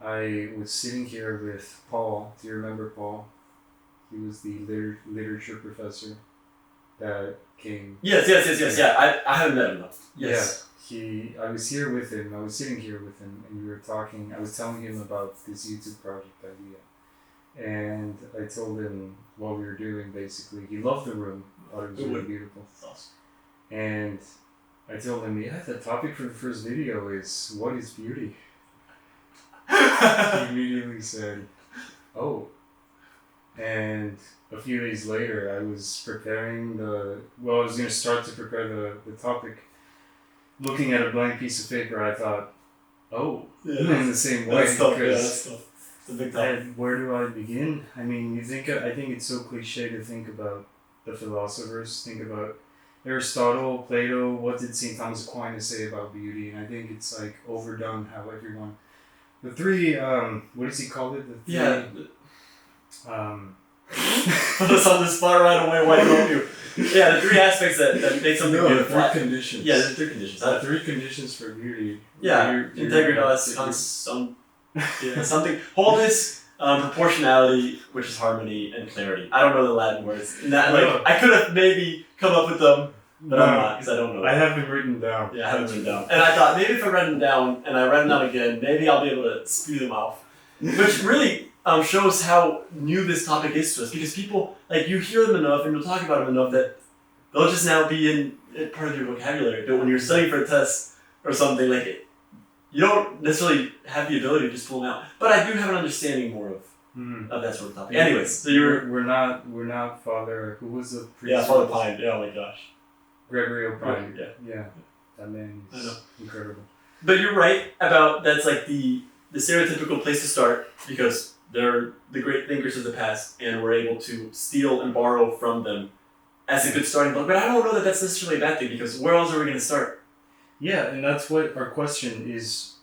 I was sitting here with Paul. Do you remember Paul? He was the literature professor that came. Yes. Yeah, I haven't met him though. Yes. Yeah, I was here with him. I was sitting here with him, and we were talking. I was telling him about this YouTube project idea, and I told him what we were doing. Basically, he loved the room. Thought it was really beautiful. Awesome. And I told him, the topic for the first video is what is beauty. He immediately said, "Oh." And a few days later, I was preparing I was going to start to prepare the topic. Looking at a blank piece of paper, I thought, "Oh," in the same way. That's tough. That's tough. It's a big topic. Where do I begin? I mean, I think it's so cliche to think about the philosophers. Think about Aristotle, Plato. What did St. Thomas Aquinas say about beauty? And I think it's like overdone how everyone. The three, what does he call it? Put us on the spot right away. Why don't you? Yeah, the three aspects that make something beautiful. The three conditions. Yeah, the three conditions. The three conditions for beauty. Yeah, integritas, something. Wholeness, proportionality, which is harmony, and clarity. I don't know the Latin words. I could have maybe come up with them, but I'm not, because I don't know. I have them written down. Yeah, I have them written down. And I thought, maybe if I write them down, and I write them down again, maybe I'll be able to spew them off. Which really shows how new this topic is to us, because people, you hear them enough, and you'll talk about them enough that they'll just now be in part of your vocabulary. But when you're studying for a test or something, you don't necessarily have the ability to just pull them out. But I do have an understanding more of that sort of topic. Yeah. Anyways, so we're not Father. Who was the priest? Yeah, Father Pine. Yeah, oh my gosh. Gregory O'Brien. Yeah. That man is incredible. But you're right about that's the stereotypical place to start, because they're the great thinkers of the past, and we're able to steal and borrow from them as a good starting point. But I don't know that that's necessarily a bad thing, because where else are we going to start? Yeah, and that's what our question is,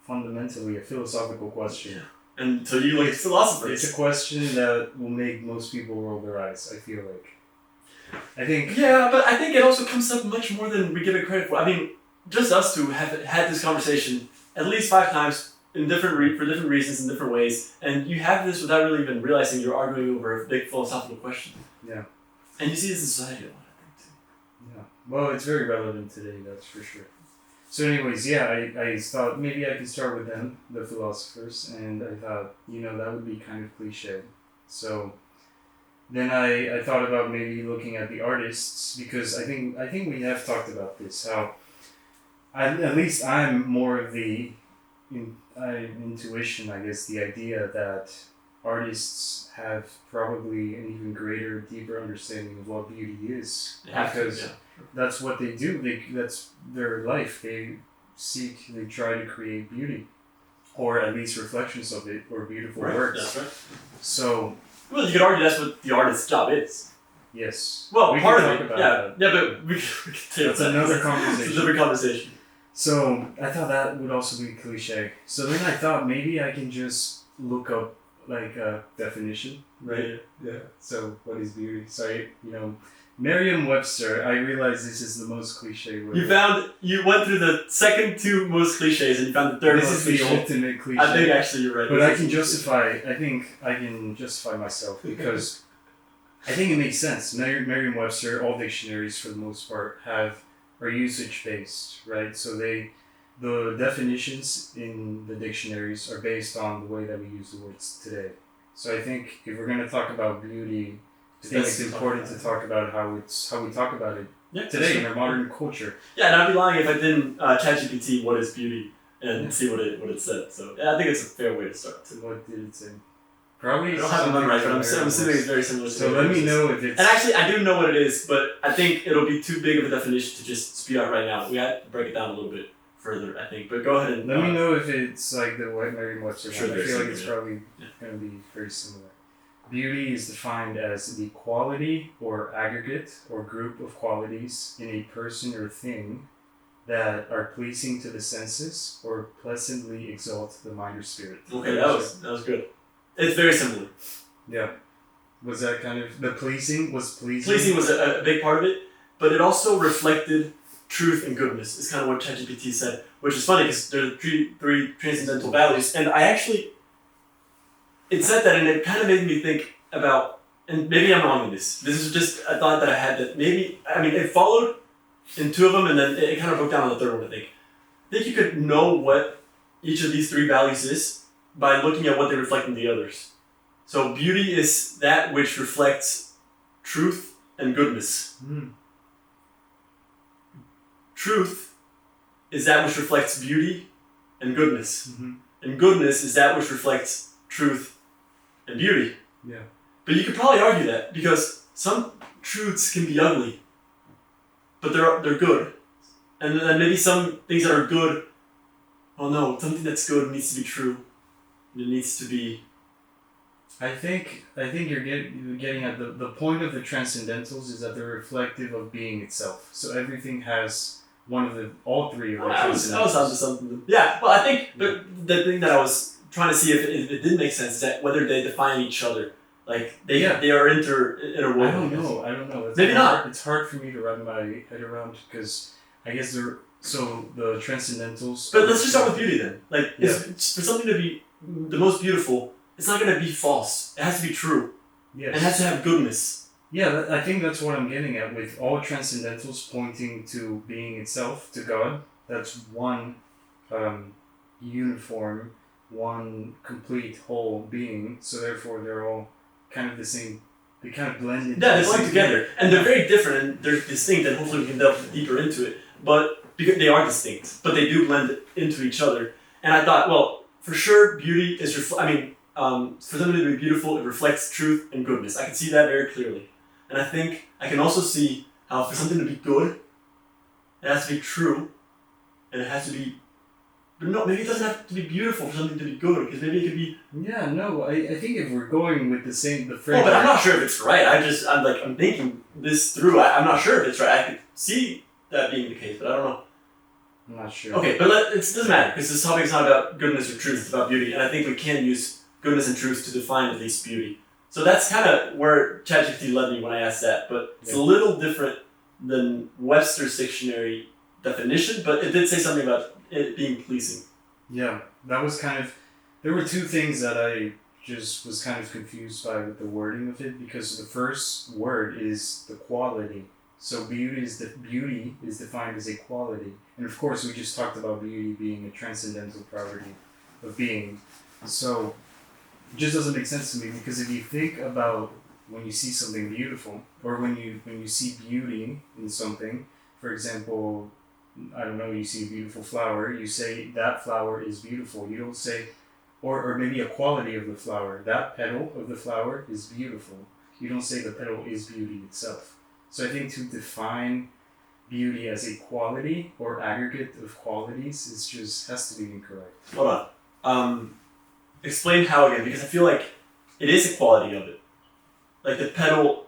fundamentally a philosophical question. Yeah. And so you look at philosophers. It's a question that will make most people roll their eyes, I feel like. I think... Yeah, but I think it also comes up much more than we give it credit for. I mean, just us two have had this conversation at least 5 times for different reasons in different ways, and you have this without really even realizing you're arguing over a big philosophical question. Yeah. And you see this in society a lot, I think, too. Yeah. Well, it's very relevant today, that's for sure. So anyways, I thought maybe I could start with them, the philosophers, and I thought, that would be kind of cliche. So then I thought about maybe looking at the artists, because I think we have talked about this, how at least I'm more of the intuition, I guess, the idea that artists have probably an even greater, deeper understanding of what beauty is, because that's what they do. That's their life. They try to create beauty, or at least reflections of it, or beautiful works. That's right. So, well, you could argue that's what the artist's job is. Yes. Well, we part can of talk it. about Yeah, but we can take that's another conversation. It's a different conversation. So I thought that would also be cliche. So then I thought maybe I can just look up a definition, right? Yeah. So what is beauty? So Merriam-Webster. I realize this is the most cliche word. You went through the second 2 most cliches, and you found the third most cliche. This is the ultimate cliche. I think actually you're right. But I can justify myself, because I think it makes sense. Merriam-Webster, all dictionaries for the most part are usage-based, right? So the definitions in the dictionaries are based on the way that we use the words today. So I think if we're going to talk about beauty, I think it's important to talk about how we talk about it today in our modern culture. Yeah, and I'd be lying if I didn't ChatGPT what is beauty and see what it said. So I think it's a fair way to start. What did it say? Probably. I don't have it memorized, but I'm assuming it's very similar to So let me know if it's... And actually, I do know what it is, but I think it'll be too big of a definition to just spew out right now. We have to break it down a little bit further, I think. But go ahead and... Let me know if it's like the white Merriam-Webster one. I feel like it's probably going to be very similar. Beauty is defined as the quality or aggregate or group of qualities in a person or thing that are pleasing to the senses or pleasantly exalt the mind or spirit. Okay, that was good. It's very similar. Yeah. Was that kind of... The pleasing was pleasing? Pleasing was a big part of it, but it also reflected truth and goodness is kind of what ChatGPT said, which is funny because there are three transcendental values, and it said that, and it kind of made me think about, and maybe I'm wrong in this. This is just a thought that I had that maybe, it followed in two of them, and then it kind of broke down on the third one, I think. I think you could know what each of these three values is by looking at what they reflect in the others. So beauty is that which reflects truth and goodness. Mm. Truth is that which reflects beauty and goodness. Mm-hmm. And goodness is that which reflects truth and beauty. Yeah. But you could probably argue that because some truths can be ugly, but they're good. And then maybe some things that are good, oh no, something that's good needs to be true. It needs to be... I think you're getting at the point of the transcendentals is that they're reflective of being itself. So everything has all three of the transcendentals. I was onto something. Yeah, well, I think the thing that I was trying to see if it did make sense is that whether they define each other. Like, they are interwoven. I don't know. Maybe not. It's hard for me to wrap my head around because I guess the transcendentals... But let's just start with beauty then. Like, it's for something to be the most beautiful, it's not going to be false. It has to be true. Yes. It has to have goodness. Yeah, I think that's what I'm getting at with all transcendentals pointing to being itself, to God. That's one uniform, one complete whole being. So therefore they're all kind of the same. They kind of blend into they blend together. And they're very different and they're distinct, and hopefully we can delve deeper into it. But because they are distinct, but they do blend into each other. And I thought, well, for sure beauty is for something to be beautiful, it reflects truth and goodness. I can see that very clearly. And I think I can also see how for something to be good, it has to be true, and it has to be... But no, maybe it doesn't have to be beautiful for something to be good, because maybe it could be... Yeah, no, I think if we're going with the framework... Oh, but I'm not sure if it's right. I'm thinking this through. I'm not sure if it's right. I could see that being the case, but I don't know. I'm not sure. Okay, but it doesn't matter, because this topic is not about goodness or truth, it's about beauty, and I think we can use goodness and truth to define at least beauty. So that's kind of where ChatGPT led me when I asked that, but it's a little different than Webster's dictionary definition, but it did say something about it being pleasing. Yeah, that was there were two things that I just was kind of confused by with the wording of it, because the first word is the quality. So beauty is defined as a quality. And of course we just talked about beauty being a transcendental property of being. So it just doesn't make sense to me, because if you think about when you see something beautiful, or when you see beauty in something, for example, I don't know, you see a beautiful flower, you say that flower is beautiful. You don't say, or maybe a quality of the flower, that petal of the flower is beautiful. You don't say the petal is beauty itself. So I think to define beauty as a quality or aggregate of qualities has to be incorrect. Hold on. Explain how again, because I feel like it is a quality of it. Like the petal...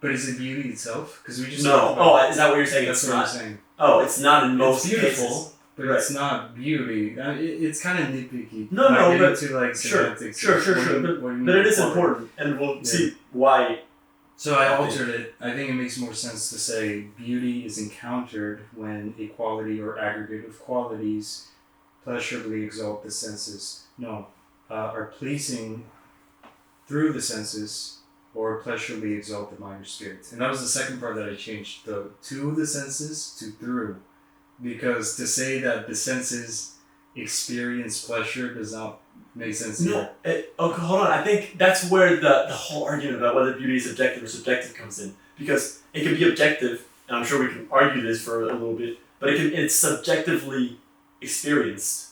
But is it beauty itself? Because we just... No. Oh, is that what you're saying? That's what I'm saying. Oh, it's not in most cases. It's beautiful, cases. But it's not beauty. It's kind of nitpicky. No, but... To like semantics. Sure. But it is important, and we'll see why... So I altered it. I think it makes more sense to say beauty is encountered when a quality or aggregate of qualities pleasurably exalt the senses. No. Are pleasing through the senses or pleasurably exalt the mind or spirit. And that was the second part that I changed, the to the senses to through. Because to say that the senses experience pleasure does not make sense either. Okay, hold on. I think that's where the whole argument about whether beauty is objective or subjective comes in. Because it can be objective, and I'm sure we can argue this for a little bit, but it's subjectively experienced.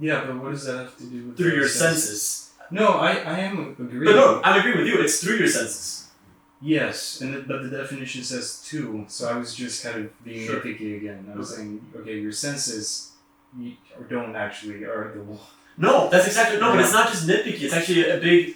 Yeah, but what does that have to do with... Through your senses. No, I am agreeing. But no, I'm agreeing with you. It's through your senses. Yes, but the definition says to, so I was just kind of being nitpicky again. I was saying, okay, your senses don't actually are the... No, that's exactly... No, but it's not just nitpicky. It's actually a big...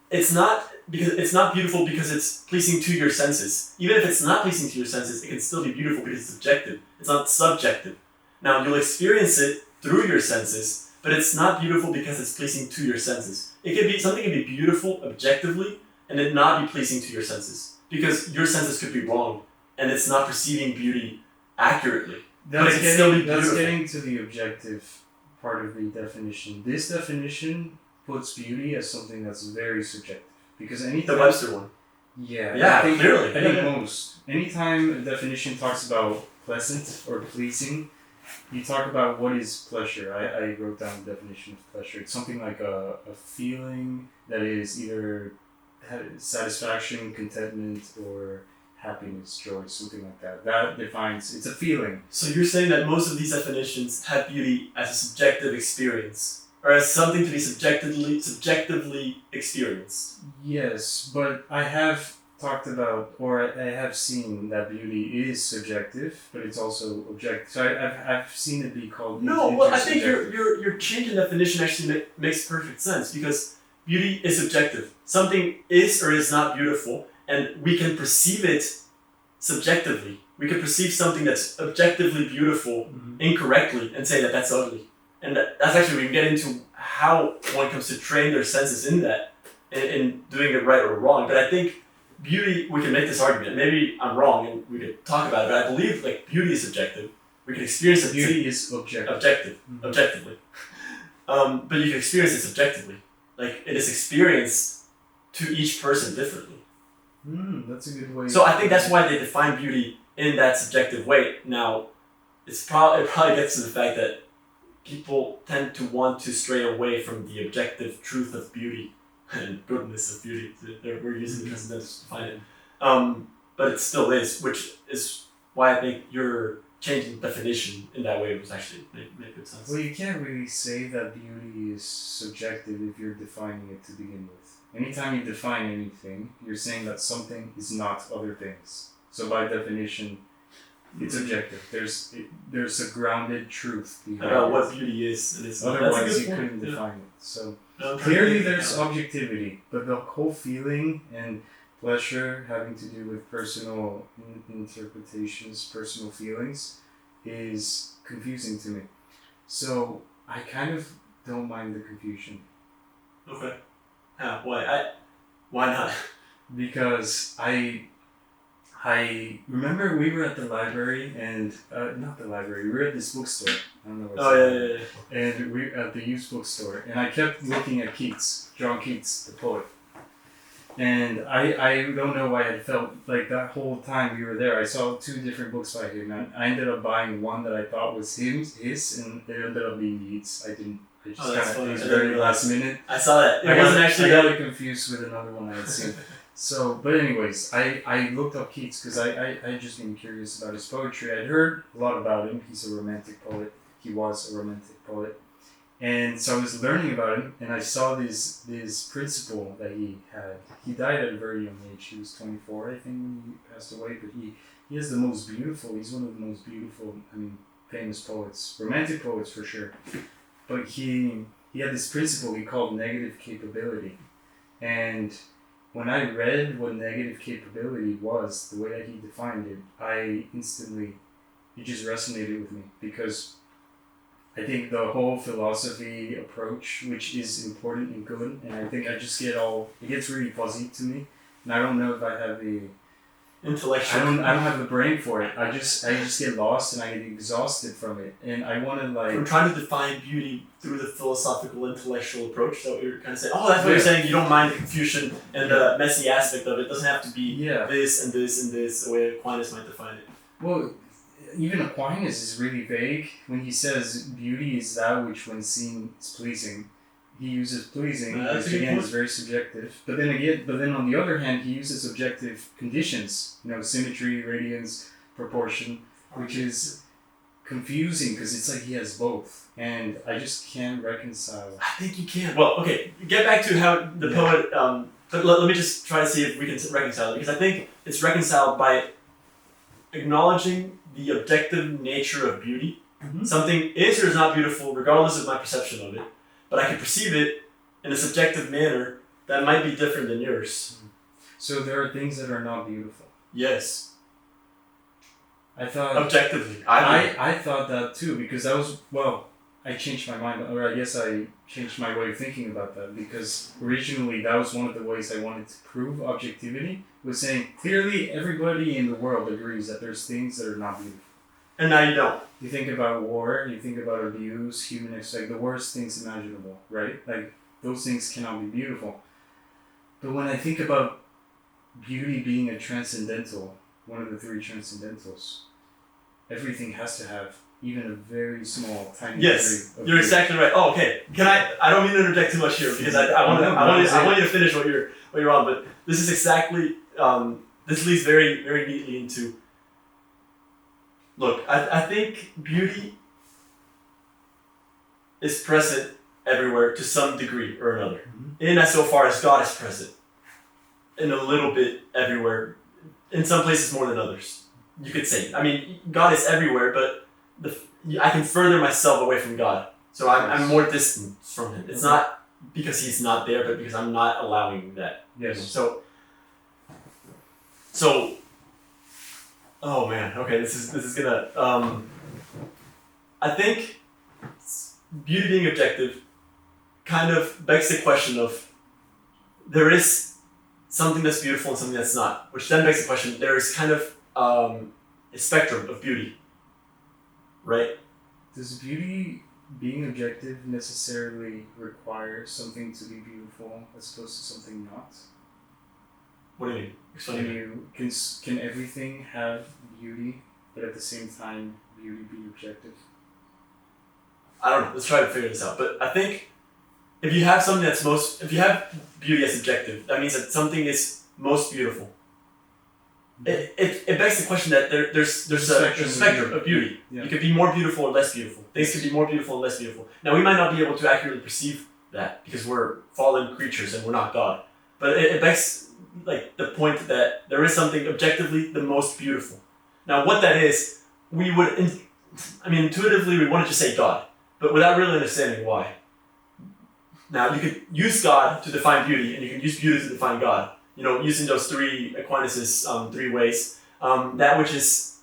It's not beautiful because it's pleasing to your senses. Even if it's not pleasing to your senses, it can still be beautiful because it's objective. It's not subjective. Now, you'll experience it through your senses, but it's not beautiful because it's pleasing to your senses. Something can be beautiful objectively and it not be pleasing to your senses. Because your senses could be wrong and it's not perceiving beauty accurately. that's it can still be that's beautiful. getting to the objective part of the definition. This definition puts beauty as something that's very subjective. Because anytime... The Webster one. Yeah. Yeah, I think, clearly. I think most. Anytime a definition talks about pleasant or pleasing, you talk about what is pleasure. I wrote down the definition of pleasure. It's something like a feeling that is either satisfaction, contentment, or happiness, joy, something like that. That defines, it's a feeling. So you're saying that most of these definitions have beauty as a subjective experience, or as something to be subjectively experienced. Yes, but I have talked about, or I have seen that beauty is subjective, but it's also objective. So I've seen it be called I think your change in definition actually makes perfect sense, because beauty is subjective. Something is or is not beautiful, and we can perceive it subjectively. We can perceive something that's objectively beautiful incorrectly and say that that's ugly. And that's actually, we can get into how one comes to train their senses in that, in doing it right or wrong. But I think beauty, we can make this argument. Maybe I'm wrong and we could talk about it, but I believe like beauty is subjective. We can experience it. Beauty is objective. Objectively. But you can experience it subjectively. Like it is experienced to each person differently. That's a good way. So I think that's why they define beauty in that subjective way. Now, it probably gets to the fact that people tend to want to stray away from the objective truth of beauty and goodness of beauty. We're using the transcendentals to define it. But it still is, which is why I think your changing definition in that way was actually make good sense. Well, you can't really say that beauty is subjective if you're defining it to begin with. Anytime you define anything, you're saying that something is not other things. So by definition, it's objective. There's a grounded truth behind about it. what beauty is. And it's Otherwise, you couldn't define it. So clearly, there's objectivity, but the whole feeling and pleasure having to do with personal interpretations, personal feelings, is confusing to me. So I kind of don't mind the confusion. Okay. Why not? Because I remember we were at the library and not the library. We were at this bookstore. I don't know what's yeah. And we at the used bookstore, and I kept looking at Keats, John Keats, the poet. And I don't know why I felt like that whole time we were there. I saw 2 different books by him, and I ended up buying one that I thought was his, and it ended up being Keats. I just kind of very last minute. I saw that. I got it confused with another one I had seen. So, but anyways, I looked up Keats because I just been curious about his poetry. I'd heard a lot about him. He's a romantic poet. He was a romantic poet. And so I was learning about him, and I saw this principle that he had. He died at a very young age. He was 24, I think, when he passed away. But he has the most beautiful, he's one of the most beautiful, famous poets. Romantic poets, for sure. But he had this principle he called negative capability. And when I read what negative capability was, the way that he defined it, it just resonated with me, because I think the whole philosophy approach, which is important and good, and I think it gets really fuzzy to me, and I don't know if I have the intellectual. I don't have the brain for it. I just get lost and I get exhausted from it, and I want to We're trying to define beauty through the philosophical intellectual approach. So you're kind of saying, that's what you're saying. You don't mind the confusion and the messy aspect of it. It doesn't have to be this and this and this, the way Aquinas might define it. Well, even Aquinas is really vague when he says beauty is that which when seen is pleasing. He uses pleasing, which again is very subjective. But then on the other hand, he uses objective conditions, symmetry, radiance, proportion, which is confusing because it's like he has both, and I just can't reconcile. I think you can. Well, okay, get back to how the poet. But let me just try to see if we can reconcile it, because I think it's reconciled by acknowledging the objective nature of beauty. Mm-hmm. Something is or is not beautiful regardless of my perception of it, but I can perceive it in a subjective manner that might be different than yours. So there are things that are not beautiful. Yes. I thought objectively. I thought that too, because I changed my mind, or I guess I changed my way of thinking about that, because originally that was one of the ways I wanted to prove objectivity, was saying clearly everybody in the world agrees that there's things that are not beautiful. And now you don't. You think about war, you think about abuse, like the worst things imaginable, right? Like those things cannot be beautiful. But when I think about beauty being a transcendental, one of the three transcendentals, everything has to have even a very small, tiny Yes, degree of you're beauty. exactly right. Oh, okay. Can I don't mean to interject too much here because I want you to finish what you're on. But this is exactly this leads very very neatly into. Look, I think beauty is present everywhere to some degree or another. In as so far as God is present, in a little bit everywhere, in some places more than others. You could say. I mean, God is everywhere, but I can further myself away from God, so I'm more distant from Him. It's not because He's not there, but because I'm not allowing that. Yes. So. Oh man. Okay. This is gonna. I think beauty being objective kind of begs the question of there is something that's beautiful and something that's not, which then begs the question there is kind of a spectrum of beauty, right? Does beauty being objective necessarily require something to be beautiful as opposed to something not? What do you mean? Explain. Can everything have beauty, but at the same time beauty be objective? I don't know. Let's try to figure this out. But I think if you have something if you have beauty as objective, that means that something is most beautiful. It begs the question that there's a spectrum of beauty. Yeah. You could be more beautiful or less beautiful. Things could be more beautiful and less beautiful. Now we might not be able to accurately perceive that because we're fallen creatures and we're not God. But it begs like the point that there is something objectively the most beautiful. Now what that is, we would, intuitively we want to just say God, but without really understanding why. Now you could use God to define beauty, and you can use beauty to define God. Using those three Aquinas' three ways. That which is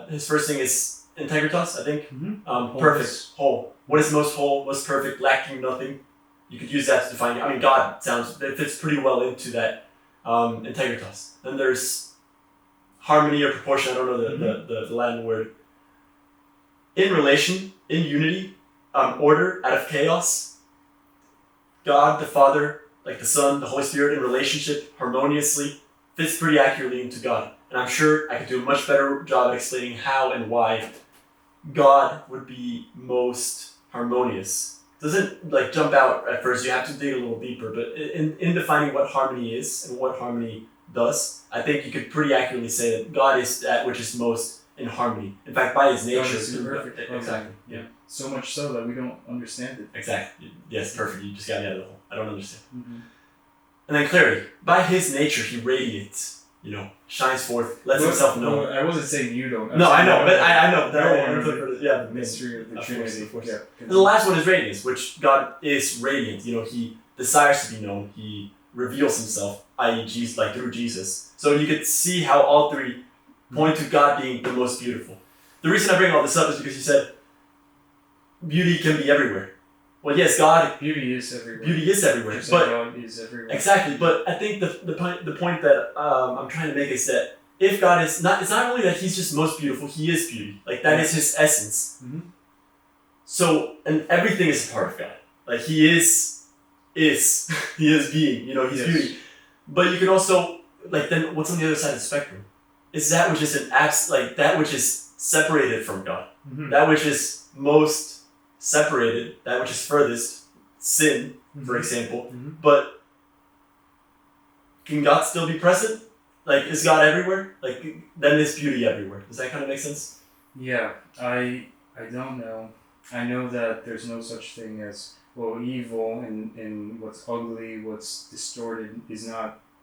his first thing is integritas, I think. Mm-hmm. Perfect, whole. What is most whole? What's perfect? Lacking nothing. You could use that to define. God it fits pretty well into that integritas. Then there's harmony or proportion. I don't know the Latin word. In relation, in unity, order out of chaos. God the Father, like the Son, the Holy Spirit in relationship harmoniously fits pretty accurately into God. And I'm sure I could do a much better job at explaining how and why God would be most harmonious. Doesn't jump out at first, you have to dig a little deeper, but in defining what harmony is and what harmony does, I think you could pretty accurately say that God is that which is most in harmony. In fact, by His nature. Perfect. Exactly. Yeah. So much so that we don't understand it. Exactly. Yes, perfect. You just got me out of the hole. I don't understand. Mm-hmm. And then clarity. By His nature, He radiates, shines forth, lets Himself known. I wasn't saying you don't. No, I know, but I know. The mystery of the Trinity. Of course. Yeah. And the last one is radiance, which God is radiant. He desires to be known. He reveals Himself, i.e. Jesus, through Jesus. So you could see how all three point to God being the most beautiful. The reason I bring all this up is because you said beauty can be everywhere. Well, yes, beauty is everywhere. Beauty is everywhere, but God is everywhere. Exactly. But I think the point that I'm trying to make is that if God is not, it's not only that He's just most beautiful. He is beauty. That is His essence. Mm-hmm. So, and everything is a part of God. He is He is being. He's yes. beauty. But you can also then what's on the other side of the spectrum? Is that which is that which is separated from God. Mm-hmm. That which is most separated, that which is furthest, sin, for example. Mm-hmm. But can God still be present? Is God everywhere? Then is beauty everywhere. Does that kind of make sense? Yeah, I don't know. I know that there's no such thing as evil and what's ugly, what's distorted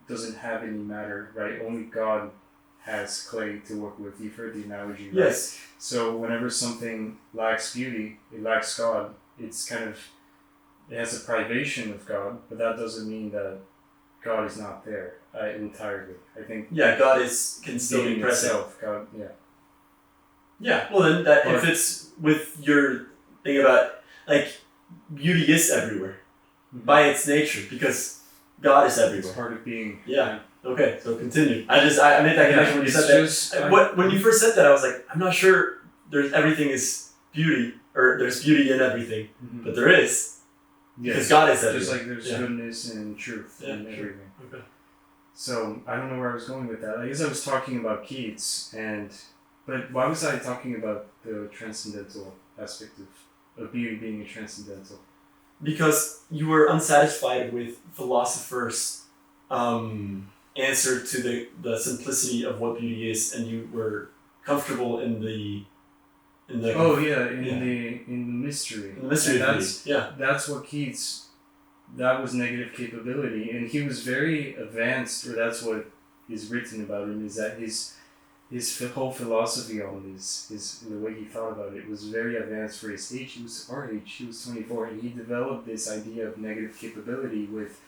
doesn't have any matter, right? Only God has clay to work with. You've heard the analogy, right? Yes. So whenever something lacks beauty, it lacks God. It has a privation of God, but that doesn't mean that God is not there entirely. I think. Yeah, God can still be present. Itself, God, yeah. Yeah. Well, then that fits with your thing about beauty is everywhere by its nature because God is everywhere. It's part of being. Yeah. Okay, so continue. I made that connection when you said that. When you first said that, I was like, I'm not sure there's everything is beauty, or there's beauty in everything, but there is, because God is everything. Just like there's goodness and truth in everything. Okay. So I don't know where I was going with that. I guess I was talking about Keats, but why was I talking about the transcendental aspect of beauty being a transcendental? Because you were unsatisfied with philosophers' answer to the simplicity of what beauty is, and you were comfortable in the in the mystery. In the mystery. That's what Keats. That was negative capability, and he was very advanced, or that's what is written about him. Is that his whole philosophy on his the way he thought about it was very advanced for his age. He was our age. He was 24, and he developed this idea of negative capability with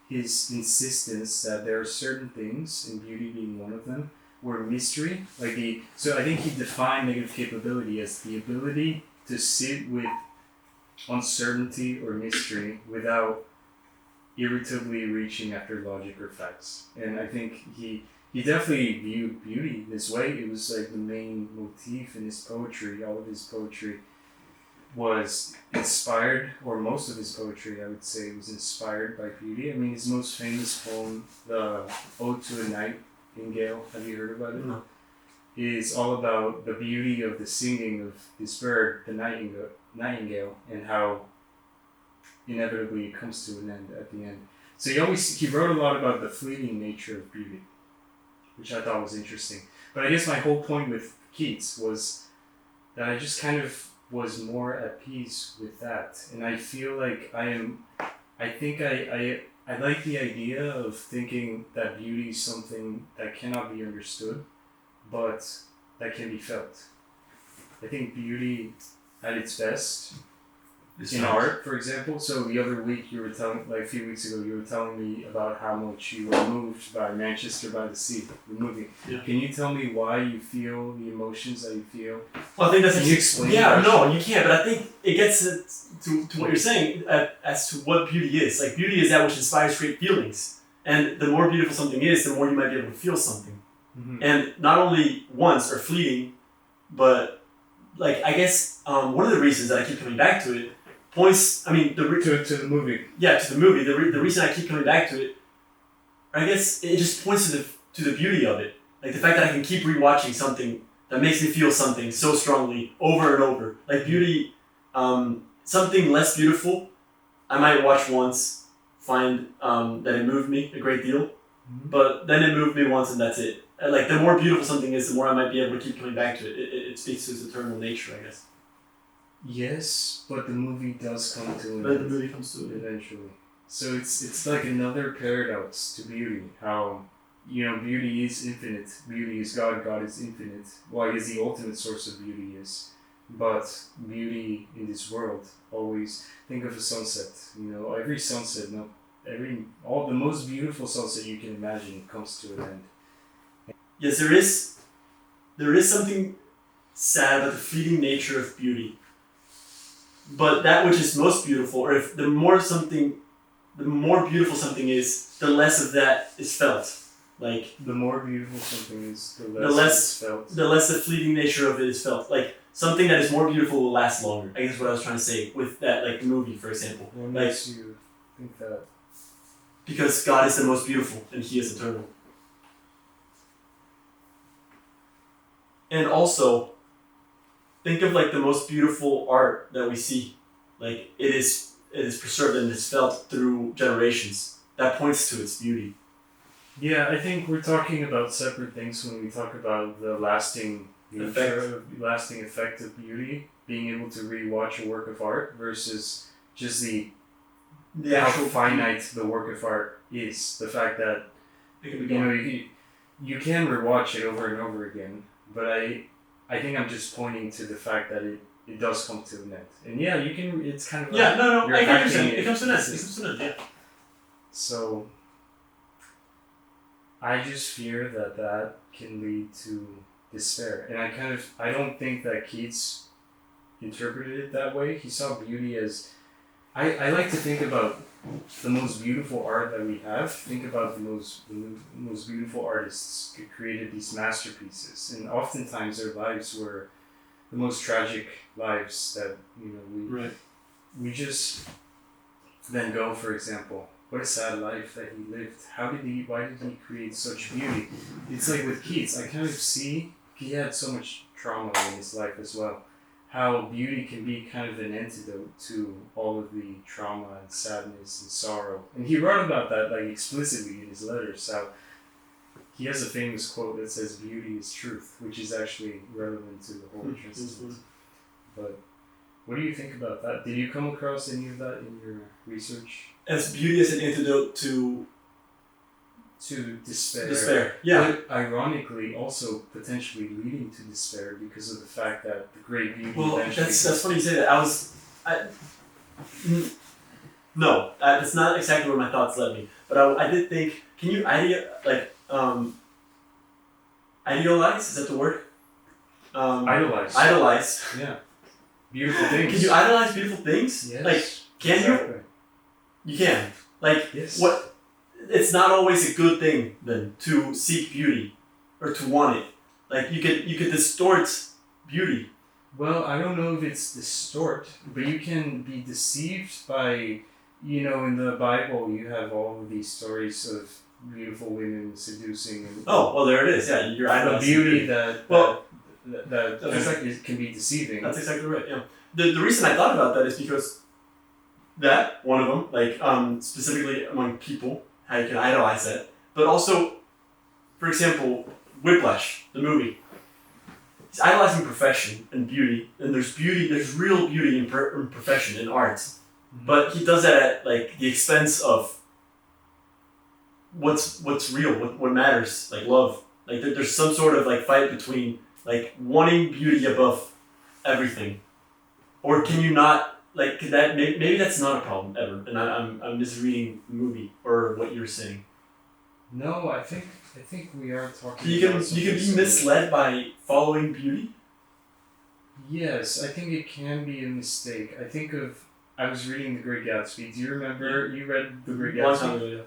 his insistence that there are certain things, and beauty being one of them, where mystery, so I think he defined negative capability as the ability to sit with uncertainty or mystery without irritably reaching after logic or facts. And I think he definitely viewed beauty this way. It was like the main motif in his poetry. All of his poetry was inspired, or most of his poetry, I would say, was inspired by beauty. I mean, his most famous poem, the Ode to a Nightingale, have you heard about it? No. Is all about the beauty of the singing of this bird, the nightingale, and how inevitably it comes to an end at the end. So he wrote a lot about the fleeting nature of beauty, which I thought was interesting. But I guess my whole point with Keats was that I just kind of was more at peace with that. And I feel like I like the idea of thinking that beauty is something that cannot be understood, but that can be felt. I think beauty at its best in art, for example. So the other week a few weeks ago, you were telling me about how much you were moved by Manchester by the Sea, the movie. Yeah. Can you tell me why you feel the emotions that you feel? Well, I think that's... Can you explain? Yeah, no, you can't, but I think it gets to what you're saying as to what beauty is. Like, beauty is that which inspires great feelings. And the more beautiful something is, the more you might be able to feel something. Mm-hmm. And not only once or fleeting, but, like, I guess one of the reasons that I keep coming back to it points, I mean, to the movie. Yeah, to the movie. The reason I keep coming back to it, I guess it just points to the beauty of it. Like the fact that I can keep rewatching something that makes me feel something so strongly over and over. Like beauty, something less beautiful, I might watch once, find that it moved me a great deal, but then it moved me once and that's it. Like the more beautiful something is, the more I might be able to keep coming back to it. It speaks to its eternal nature, I guess. Yes, but the movie does come to an end. The movie comes to an end eventually. So it's like another paradox to beauty. How, beauty is infinite. Beauty is God. God is infinite. Well, I guess the ultimate source of beauty is. But beauty in this world, always think of a sunset. Every sunset, the most beautiful sunset you can imagine comes to an end. Yes, there is something sad about the fleeting nature of beauty. But that which is most beautiful, or if the more beautiful something is, the less of that is felt. Like the more beautiful something is, the less it's felt. The less the fleeting nature of it is felt. Like something that is more beautiful will last longer. I guess what I was trying to say with that, like the movie, for example. What makes you think that? Because God is the most beautiful, and He is eternal. And also, think of like the most beautiful art that we see. Like it is preserved and is felt through generations. That points to its beauty. Yeah, I think we're talking about separate things when we talk about the lasting effect of beauty, being able to rewatch a work of art versus just the actual finite the work of art is. The fact that you can rewatch it over and over again, but I think I'm just pointing to the fact that it does come to an end. And yeah, you can, it's kind of like... Yeah, no, I can understand. It comes to an end. Yeah. So, I just fear that can lead to despair. And I don't think that Keats interpreted it that way. He saw beauty as... I like to think about the most beautiful art that we have. Think about the most beautiful artists who created these masterpieces. And oftentimes their lives were the most tragic lives that Right. we just then go, for example, what a sad life that he lived. Why did he create such beauty? It's like with Keats, I kind of see he had so much trauma in his life as well. How beauty can be kind of an antidote to all of the trauma and sadness and sorrow. And he wrote about that like explicitly in his letters. How he has a famous quote that says, "Beauty is truth," which is actually relevant to the whole transcendentals. But what do you think about that? Did you come across any of that in your research? As beauty as an antidote to despair. Despair. Yeah. But ironically, also potentially leading to despair because of the fact that the great beauty. Well, eventually. that's funny you say that. No, that's not exactly where my thoughts led me. But I did think, can you idealize? Is that the word? Idolize. Idolize. Yeah. Beautiful things. Can you idolize beautiful things? Yes. Like, can exactly. you? You can. Like, yes. What? It's not always a good thing then to seek beauty or to want it. Like you could distort beauty. Well, I don't know if it's distort, but you can be deceived by, in the Bible you have all of these stories of beautiful women seducing. And oh, well, there it is. Yeah, you're idolizing beauty that exactly, can be deceiving. That's exactly right. Yeah. The reason I thought about that is because that one of them, like specifically among people, how you can idolize that, but also, for example, Whiplash, the movie. He's idolizing perfection and beauty, and there's real beauty in perfection in art, but he does that at like the expense of what's real, what matters, like love. Like there's some sort of like fight between like wanting beauty above everything, or can you not? Like could that maybe that's not a problem ever, and I'm misreading the movie or what you're saying. No, I think we are talking. You can be misled by following beauty. Yes, I think it can be a mistake. I was reading The Great Gatsby. Do you remember you read The Great Gatsby? Long time ago,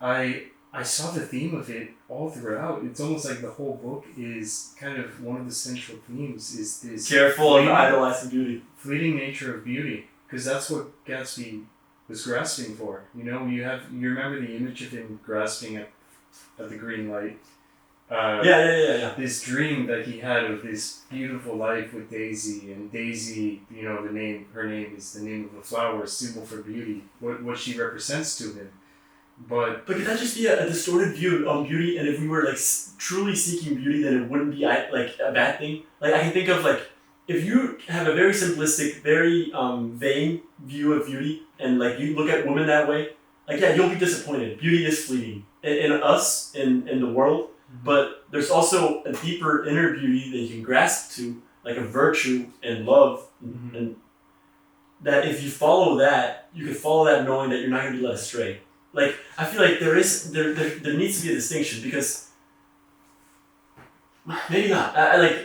yeah. I saw the theme of it all throughout. It's almost like the whole book is kind of one of the central themes is this careful of idolizing beauty. Fleeting nature of beauty, because that's what Gatsby was grasping for. You remember the image of him grasping at the green light. Yeah. This dream that he had of this beautiful life with Daisy, and Daisy, her name is the name of a flower, a symbol for beauty, what she represents to him. But could that just be a distorted view on beauty? And if we were like truly seeking beauty, then it wouldn't be like a bad thing. Like I can think of like if you have a very simplistic, very vain view of beauty, and like you look at women that way, like yeah, you'll be disappointed. Beauty is fleeting in us, in the world, but there's also a deeper inner beauty that you can grasp to, like a virtue and love, and that if you follow that, you can follow that knowing that you're not going to be led astray. Like I feel like there needs to be a distinction because maybe not.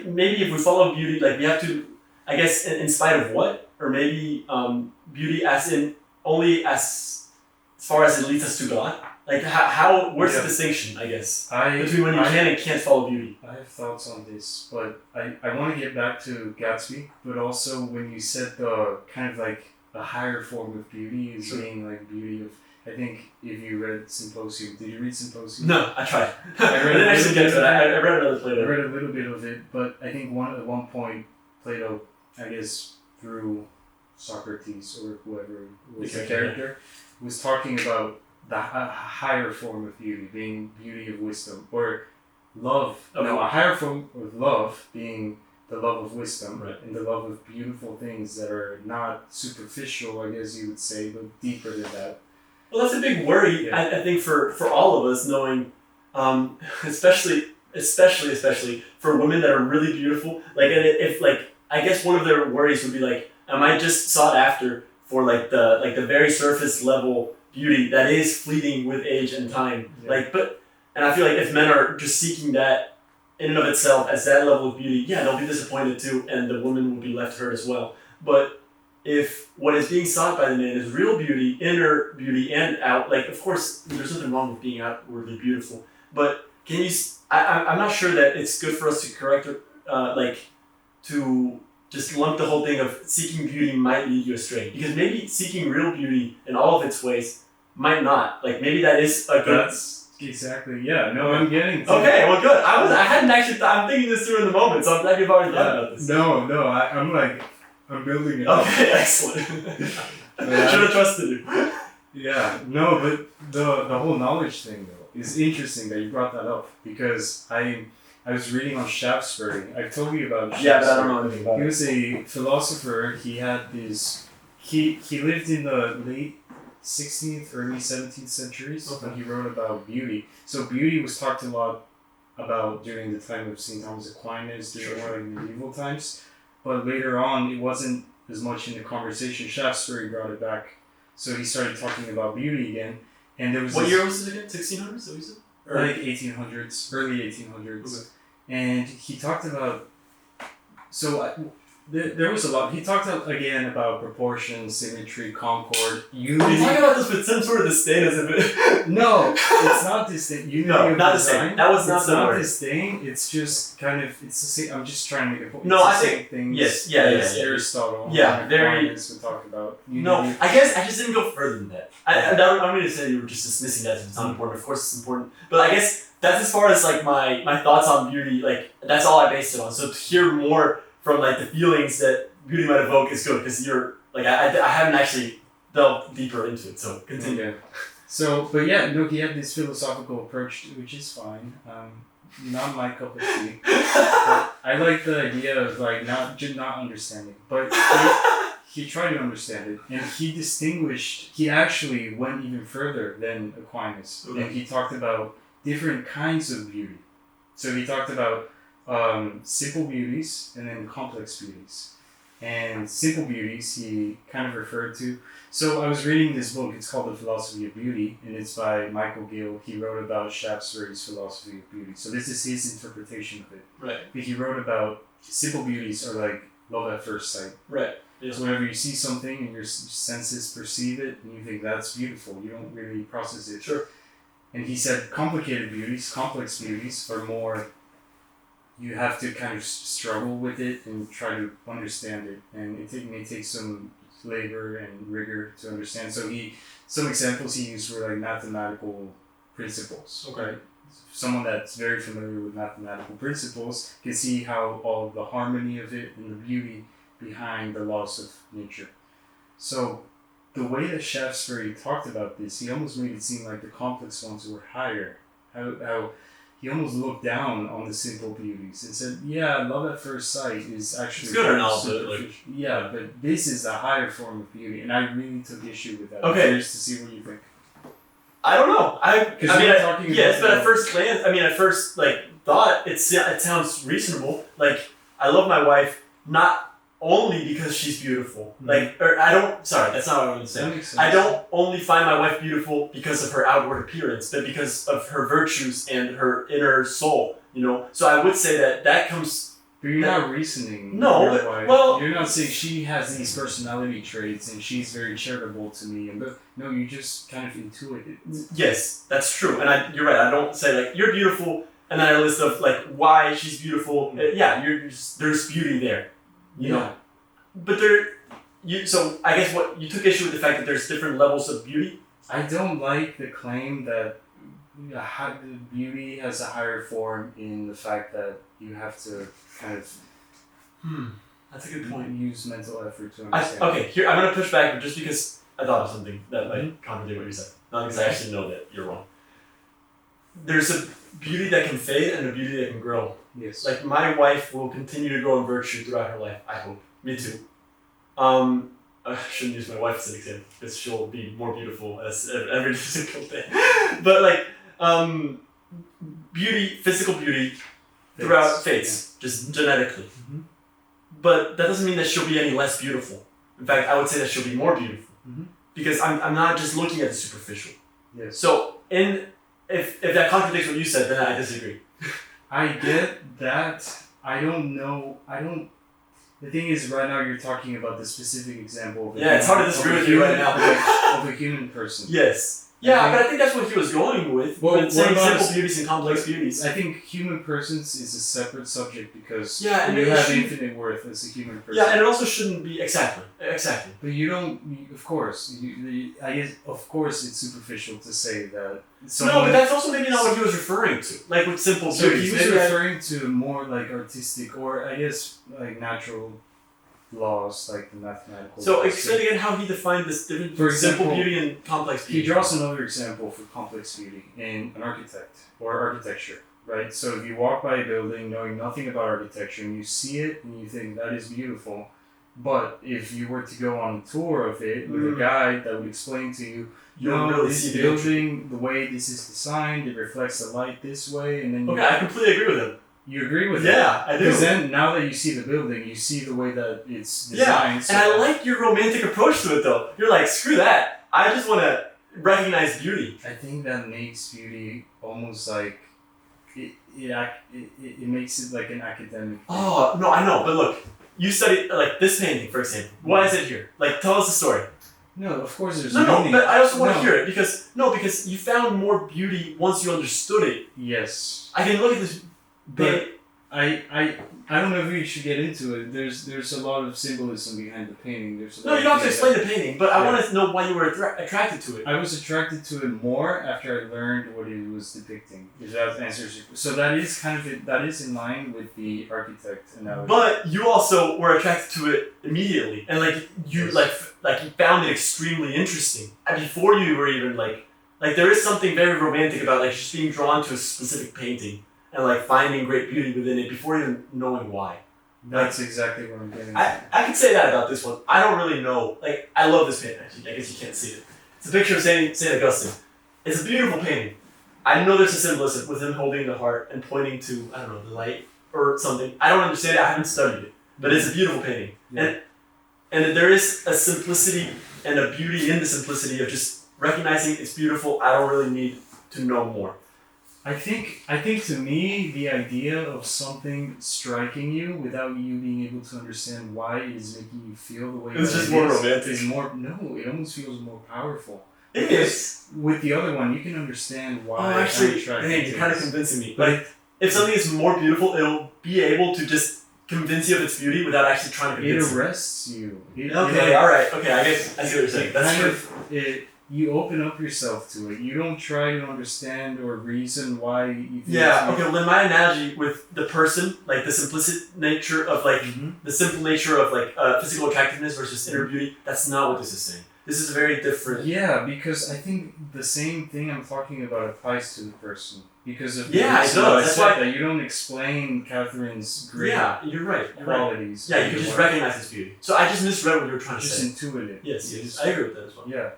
Maybe if we follow beauty, like we have to, I guess, in spite of what, or maybe beauty as in only as far as it leads us to God. Like where's the distinction? I guess between when you can and can't follow beauty. I have thoughts on this, but I want to get back to Gatsby, but also when you said the kind of like a higher form of beauty is being like beauty of. I think if you read Symposium, did you read Symposium? No, I tried. I didn't actually get to it. I read another Plato. I read a little bit of it, but I think at one point Plato, I guess through Socrates or whoever was the character, was talking about the higher form of beauty, being beauty of wisdom, or love. Okay. No, a higher form of love being the love of wisdom, right, and the love of beautiful things that are not superficial, I guess you would say, but deeper than that. Well, that's a big worry, I think, for all of us, knowing, especially for women that are really beautiful. Like, and if like, I guess one of their worries would be like, am I just sought after for like the very surface level beauty that is fleeting with age and time? Yeah. And I feel like if men are just seeking that in and of itself as that level of beauty, yeah, they'll be disappointed too, and the woman will be left hurt as well. But if what is being sought by the man is real beauty, inner beauty, and out, like, of course, there's nothing wrong with being outwardly beautiful, but I'm not sure that it's good for us to correct, to just lump the whole thing of seeking beauty might lead you astray. Because maybe seeking real beauty in all of its ways might not. Like maybe that is a good... That's exactly, yeah. No, I'm getting to Okay, well good. I hadn't actually I'm thinking this through in the moment, so I'm glad you've already thought about this. No, I'm building it up. Okay, excellent. Should have trusted you. Yeah, no, but the whole knowledge thing though is interesting that you brought that up because I was reading on Shaftesbury. I've told you about Shaftesbury. Yeah, but I don't know anything about He it. was a philosopher. He had this. He lived in the late 16th, early 17th centuries when he wrote about beauty. So beauty was talked a lot about during the time of St. Thomas Aquinas, during more like medieval times. But later on, it wasn't as much in the conversation. Shaftesbury brought it back. So he started talking about beauty again. And there was What year was it again? 1600s, is that what you said? like 1800s, early 1800s. Okay. And he talked about, there was a lot. He talked again about proportion, symmetry, concord, unity. You talk about this with some sort of disdain as if it... No, it's not disdain. Unity No, of not design. disdain. That was not it's the not word. disdain. It's just kind of, it's the same. I'm just trying to make a point. No, it's I the think- same things yes, as yeah. Aristotle. Yeah, and very- Aquinas would talk about. Unity. No, I guess I just didn't go further than that. I don't mean to say you were just dismissing that as it's not important. Of course it's important. But I guess that's as far as like my thoughts on beauty, like that's all I based it on. So to hear more from like the feelings that beauty might evoke is good because you're like I haven't actually delved deeper into it. So continue. Okay. So, but yeah, no, he had this philosophical approach, which is fine. Not my cup of tea. But I like the idea of like not understanding, but he tried to understand it, and he actually went even further than Aquinas, Okay. and he talked about different kinds of beauty. So he talked about simple beauties and then complex beauties. And simple beauties he kind of referred to. So I was reading this book, it's called The Philosophy of Beauty, and it's by Michael Gill. He wrote about Shaftesbury's philosophy of beauty. So this is his interpretation of it. Right. But he wrote about simple beauties are like love at first sight. Right. Yeah. So whenever you see something and your senses perceive it and you think that's beautiful, you don't really process it. Sure. And he said complicated beauties, complex beauties are more, you have to kind of struggle with it and try to understand it. And it may take some labor and rigor to understand. So some examples he used were like mathematical principles. Okay. Right? Someone that's very familiar with mathematical principles can see how all of the harmony of it and the beauty behind the laws of nature. So the way that Shaftesbury talked about this, he almost made it seem like the complex ones were higher. How he almost looked down on the simple beauties and said, yeah, love at first sight is actually... It's good or not, superficial. but like... Yeah, but this is a higher form of beauty, and I really took issue with that. Okay. I'm curious to see what you think. I don't know. Yes, but at first glance, at first thought, it sounds reasonable. Like, I love my wife not only because she's beautiful. Mm-hmm. That's not what I'm going to say. That makes sense. I don't only find my wife beautiful because of her outward appearance, but because of her virtues and her inner soul, So I would say that comes... But you're not reasoning. No, your but- wife. well- You're not saying she has these personality traits and she's very charitable to me. No, you just kind of intuit it. Yes, that's true. And you're right. I don't say, you're beautiful, and then I list of, why she's beautiful. There's beauty there. You know, but so I guess what you took issue with the fact that there's different levels of beauty. I don't like the claim that the beauty has a higher form in the fact that you have to kind of That's a good point. use mental effort to understand. Okay, here I'm gonna push back just because I thought of something that might contradict what you said. Not because I actually know that you're wrong. There's a beauty that can fade and a beauty that can grow. Yes. Like my wife will continue to grow in virtue throughout her life. I hope. Me too. I shouldn't use my wife as an example because she'll be more beautiful as every single day. But beauty, physical beauty, throughout fades, just genetically. Mm-hmm. But that doesn't mean that she'll be any less beautiful. In fact, I would say that she'll be more beautiful because I'm not just looking at the superficial. Yes. So if that contradicts what you said, then I disagree. I get that. I don't know. The thing is, right now you're talking about the specific example of It's hard to disagree with you right now. of a human person. Yes. Yeah, but I think that's what he was going with. Well, when saying what about simple beauties and complex beauties. I think human persons is a separate subject because Yeah, and you it have should- infinite worth as a human person. Yeah, and it also shouldn't be exactly. But you don't. Of course, I guess. Of course, it's superficial to say that. No, but that's also maybe not what he was referring to. Like with simple So beauty. he was referring to more like artistic, or I guess like natural laws, like the mathematical. So explain again how he defined this difference For between simple example, beauty and complex beauty. He draws another example for complex beauty in an architect or architecture, right? So if you walk by a building knowing nothing about architecture and you see it and you think that is beautiful, but if you were to go on a tour of it with a guide that would explain to you, this building, the way this is designed, it reflects the light this way, and then Okay, I completely agree with him. you agree with Yeah, I do. Because then, now that you see the building, you see the way that it's designed. Yeah, and I like your romantic approach to it though. You're like, screw that. I just want to recognize beauty. I think that makes beauty almost like it makes it like an academic thing. Oh, no, I know, but look, you study, like, this painting, for example. Why is it here? Like, tell us the story. No, of course there's No, meaning. but I also want to hear it, because you found more beauty once you understood it. Yes. I can look at this, But I don't know if we should get into it. There's a lot of symbolism behind the painting. No, you don't have to explain the painting, but I want to know why you were attracted to it. I was attracted to it more after I learned what it was depicting. If that answers your so that is kind of it. That is in line with the architect analogy. But you also were attracted to it immediately, and like you you found it extremely interesting. And before you were even like there is something very romantic about like just being drawn to a specific painting and like finding great beauty within it before even knowing why. That's exactly what I'm getting at. I could say that about this one. I don't really know. Like, I love this painting, actually. I guess you can't see it. It's a picture of St. Augustine. It's a beautiful painting. I know there's a symbolism with him holding the heart and pointing to, I don't know, the light or something. I don't understand it. I haven't studied it. But it's a beautiful painting. Yeah. And there is a simplicity and a beauty in the simplicity of just recognizing it's beautiful. I don't really need to know more. I think to me the idea of something striking you without you being able to understand why it is making you feel the way it's just more romantic. Is more it almost feels more powerful. It is. With the other one, you can understand why. Oh, actually, you're kind of convincing me. Like, if something is more beautiful, it'll be able to just convince you of its beauty without actually trying to convince you. It arrests you. Alright. Okay, I guess I see what you're saying. That's true. You open up yourself to it. You don't try to understand or reason why you think okay, well then my analogy with the person, like the simplistic nature of like, the simple nature of like physical attractiveness versus inner beauty, that's not what this is saying. This is very different. Yeah, because I think the same thing I'm talking about applies to the person. Because of it does. That's why that you don't explain Catherine's great you're right. qualities. Yeah, you can just recognize its beauty. So I just misread what you were trying to say. Just intuitive. Yes, I agree with that as well. Yeah.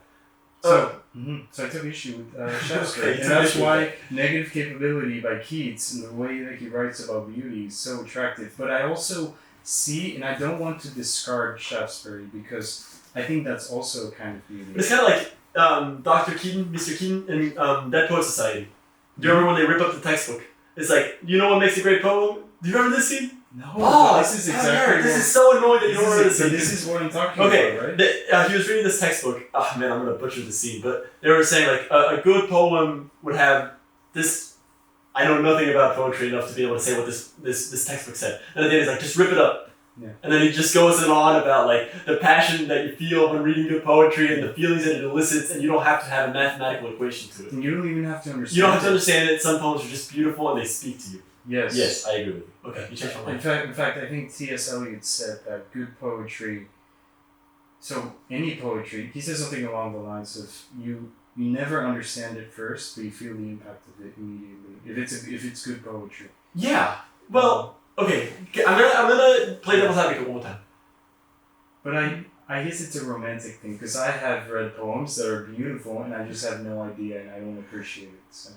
So I took issue with Shaftesbury, and that's why Negative Capability by Keats and the way that he writes about beauty is so attractive. But I also see, and I don't want to discard Shaftesbury because I think that's also a kind of beauty. It's kind of like Dr. Keaton, Mr. Keaton, in Dead Poet Society. Do you remember when they rip up the textbook? It's like, you know what makes a great poem? Do you remember this scene? No. Oh, this is exactly. This is so annoying that you don't remember this scene. This is what I'm talking about, right? He was reading this textbook. Oh man, I'm gonna butcher the scene, but they were saying like a good poem would have this. I know nothing about poetry enough to be able to say what this textbook said. And then he's like, just rip it up. Yeah. And then he just goes on about like the passion that you feel when reading good poetry and the feelings that it elicits, and you don't have to have a mathematical equation to it. And you don't even have to understand. You don't have to understand it. Some poems are just beautiful and they speak to you. Yes. Yes, I agree with you. Okay, you changed my mind. In fact, I think T.S. Eliot said that good poetry. So any poetry, he says something along the lines of you never understand it first, but you feel the impact of it immediately. If it's good poetry. Yeah. Well. Okay, I'm gonna play devil's advocate one more time. But I guess it's a romantic thing because I have read poems that are beautiful and I just have no idea and I don't appreciate it. So.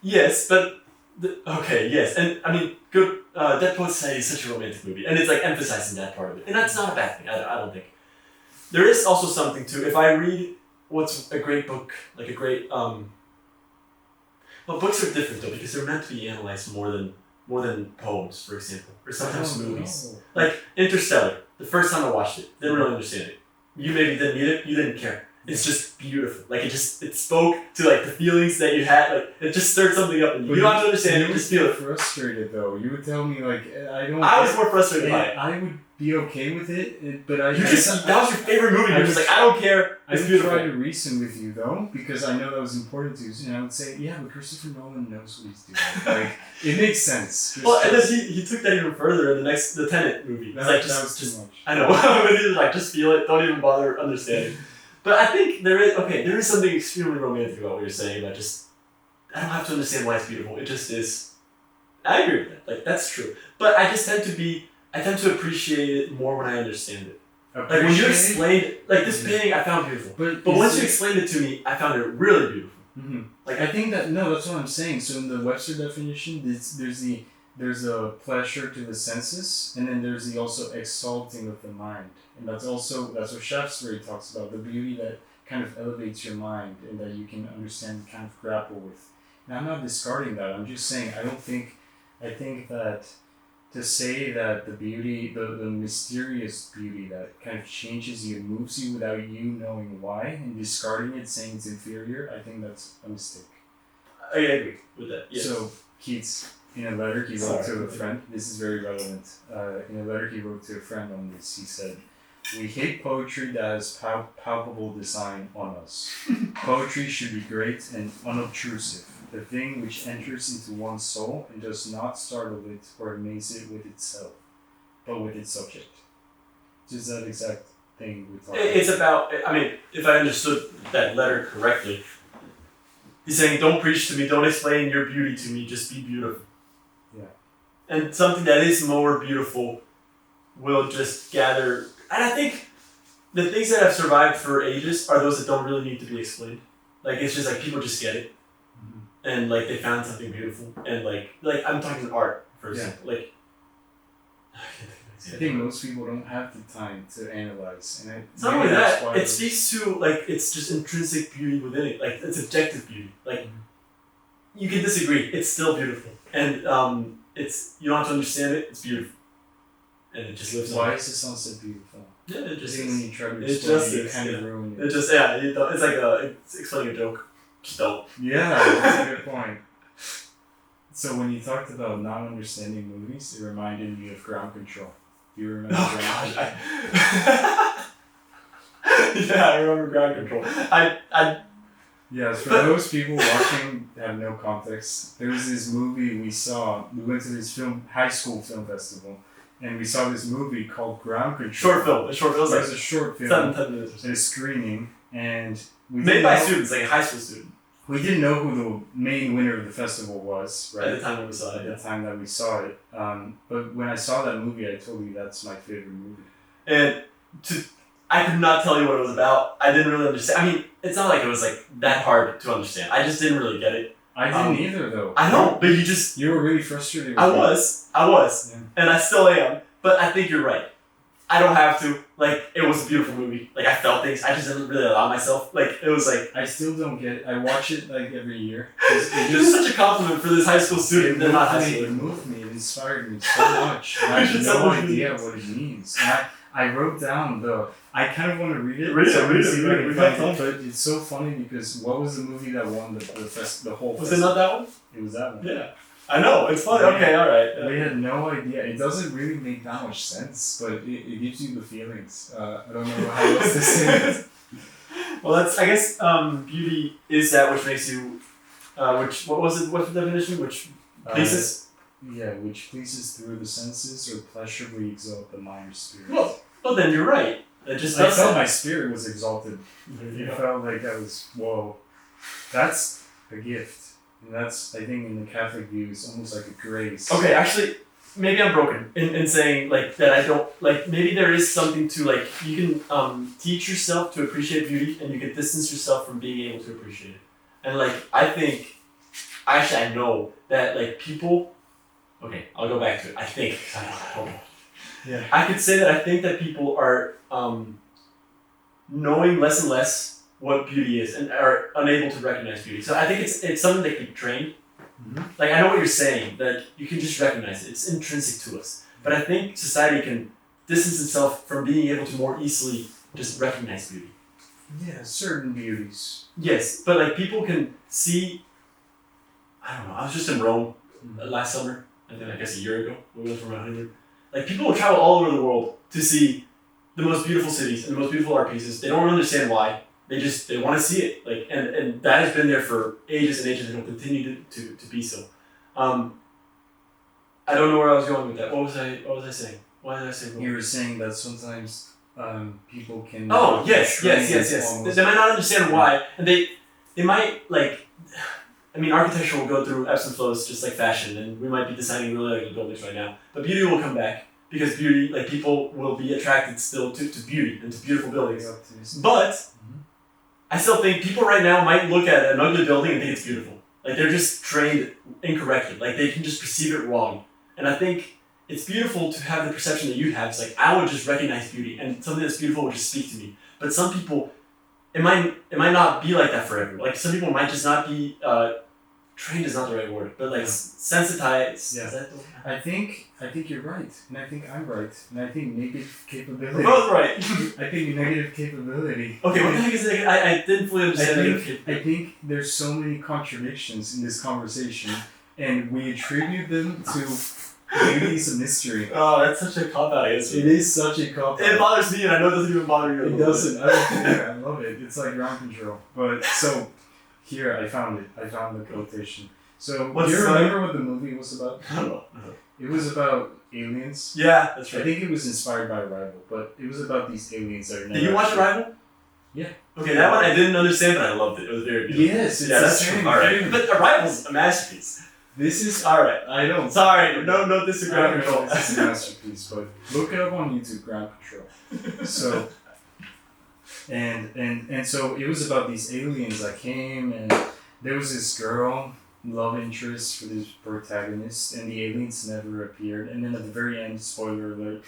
Yes, but yes, and I mean, good. Dead Poet Society is such a romantic movie, and it's like emphasizing that part of it, and that's not a bad thing. I don't think. There is also something to if I read what's a great book, like a great Well, books are different though because they're meant to be analyzed more than poems, for example, or sometimes movies. Like Interstellar, the first time I watched it, didn't really understand it. You maybe didn't need it, you didn't care. it's just beautiful. Like it spoke to like the feelings that you had. Like it just stirred something up in you. You don't have to understand it. Just feel it. Frustrated though. You would tell me like I was more frustrated by it. I would be okay with it, but that was your favorite movie. You're just like, I don't care. It's beautiful. I would try to reason with you though, because I know that was important to you. And I would say, yeah, but Christopher Nolan knows what he's doing. Like it makes sense. Well, and then he took that even further in the Tenet movie. That was too much. I know. He was like, just feel it. Don't even bother understanding. But I think there is something extremely romantic about what you're saying. About just, I don't have to understand why it's beautiful. It just is. I agree with that. Like that's true. But I just tend to appreciate it more when I understand it. Like when you explained, like this painting, I found beautiful. But once you explained it to me, I found it really beautiful. Mm-hmm. Like I think that's what I'm saying. So in the Webster definition, there's a pleasure to the senses, and then there's the also exalting of the mind, and that's what Shaftesbury talks about, the beauty that kind of elevates your mind and that you can understand, kind of grapple with. And I'm not discarding that. I'm just saying I think that to say that the beauty, the mysterious beauty that kind of changes you and moves you without you knowing why, and discarding it, saying it's inferior, I think that's a mistake. I agree with that, yes. So, Keats, in a letter he wrote to a friend, this is very relevant, in a letter he wrote to a friend on this, he said, "We hate poetry that has palpable design on us. Poetry should be great and unobtrusive, the thing which enters into one's soul and does not startle it or amaze it with itself, but with its subject." Just that exact thing we're talking about. It's about, I mean, if I understood that letter correctly, he's saying, don't preach to me, don't explain your beauty to me, just be beautiful. Yeah. And something that is more beautiful will just gather, and I think the things that have survived for ages are those that don't really need to be explained. Like, it's just like, people just get it. And like they found something beautiful, and like I'm talking art for example. Like I think most people don't have the time to analyze, and it's not only that. It speaks to like it's just intrinsic beauty within it. Like it's objective beauty. Like you can disagree, it's still beautiful, and it's you don't have to understand it. It's beautiful, and it just lives. Why is the sunset beautiful? Yeah, it just. When you try to explain it, kind of ruin it. It just it's like it's explaining a joke. Still. Yeah, that's a good point. So when you talked about not understanding movies, it reminded me of Ground Control. Do you remember Ground Control? Yeah, I remember Ground Control. Yes, for those people watching that have no context, there was this movie we went to this high school film festival, and we saw this movie called Ground Control. Short film. It was a short film. 10 minutes or so. At a screening, and made by students, like a high school student. We didn't know who the main winner of the festival was, right? At the time that we saw it. At the time that we saw it. But when I saw that movie, I told you that's my favorite movie. And I could not tell you what it was about. I didn't really understand. I mean, it's not like it was like that hard to understand. I just didn't really get it. I didn't either, though. I know, but you were really frustrated with I was. Yeah. And I still am. But I think you're right. I don't have to. Like, it was a beautiful movie. Like, I felt things. I just didn't really allow myself. Like, it was like... I still don't get it. I watch it, like, every year. This is such a compliment for this high school student. They're not high school. It moved me. It inspired me so much. And I have no idea what it means. And I wrote down, though. I kind of want to read it. Read it. But it's so funny because what was the movie that won the whole festival? Was it not that one? It was that one. Yeah. I know, it's funny. Okay, alright. We had no idea. It doesn't really make that much sense, but it gives you the feelings. I don't know how else to say it. Well, I guess beauty is that which makes you, what's the definition? Which pleases? Which pleases through the senses or pleasurably exalt the mind or spirit. Well, then you're right. It just I felt my spirit was exalted. It felt like that was, whoa, that's a gift. And that's, I think, in the Catholic view, it's almost like a grace. Okay, actually, maybe I'm broken in saying, like, that I don't, like, maybe there is something to, like, you can teach yourself to appreciate beauty, and you can distance yourself from being able to appreciate it. And, like, I know that, like, people, okay, I'll go back to it. I think, I don't know. Yeah. I could say that I think that people are knowing less and less what beauty is and are unable to recognize beauty. So I think it's something that can be trained. Mm-hmm. Like, I know what you're saying, that you can just recognize it. It's intrinsic to us. But I think society can distance itself from being able to more easily just recognize beauty. Yeah, certain beauties. Yes, but like people can see. I don't know. I was just in Rome last summer, and then I guess a year ago we went for my honeymoon. Like people will travel all over the world to see the most beautiful cities and the most beautiful art pieces. They don't understand why. They want to see it. Like and that has been there for ages and ages, and will continue to be so. I don't know where I was going with that. What was I saying? Why did I say Rome? You were saying that sometimes people can. Oh yes. They might not understand why, and they might like. I mean, architecture will go through ebbs and flows just like fashion, and we might be designing really ugly buildings right now. But beauty will come back because beauty, like people will be attracted still to beauty and to beautiful buildings. But I still think people right now might look at an ugly building and think it's beautiful. Like they're just trained incorrectly. Like they can just perceive it wrong. And I think it's beautiful to have the perception that you have. It's like I would just recognize beauty, and something that's beautiful would just speak to me. But some people, it might not be like that forever. Like some people might just not be trained is not the right word, but like sensitized. Yeah. Is that the word? I think you're right, and I think I'm right, and I think negative capability. We're both right. I think negative capability. Okay, what the heck is negative? I didn't fully understand negative capability. I think there's so many contradictions in this conversation, and we attribute them to beauty is a mystery. Oh, that's such a cop-out answer. It is such a cop-out. It bothers me, and I know it doesn't even bother you. It doesn't. I don't care. I love it. It's like ground control. But so, here, I found it. I found the quotation. So, do you remember what the movie was about? I don't know. It was about aliens. Yeah, that's right. I think it was inspired by Arrival, but it was about these aliens that are never. Did you watch Arrival? Yeah. Okay, that one I didn't understand, but I loved it. It was very beautiful. Yes, it's yeah, that's true. All right, but Arrival's a masterpiece. This is all right. I don't. Sorry, no disagree. Ground Control. This is a masterpiece, but look it up on YouTube. Ground Control. So, and so it was about these aliens that came, and there was this girl, love interest for this protagonist, and the aliens never appeared. And then at the very end, spoiler alert,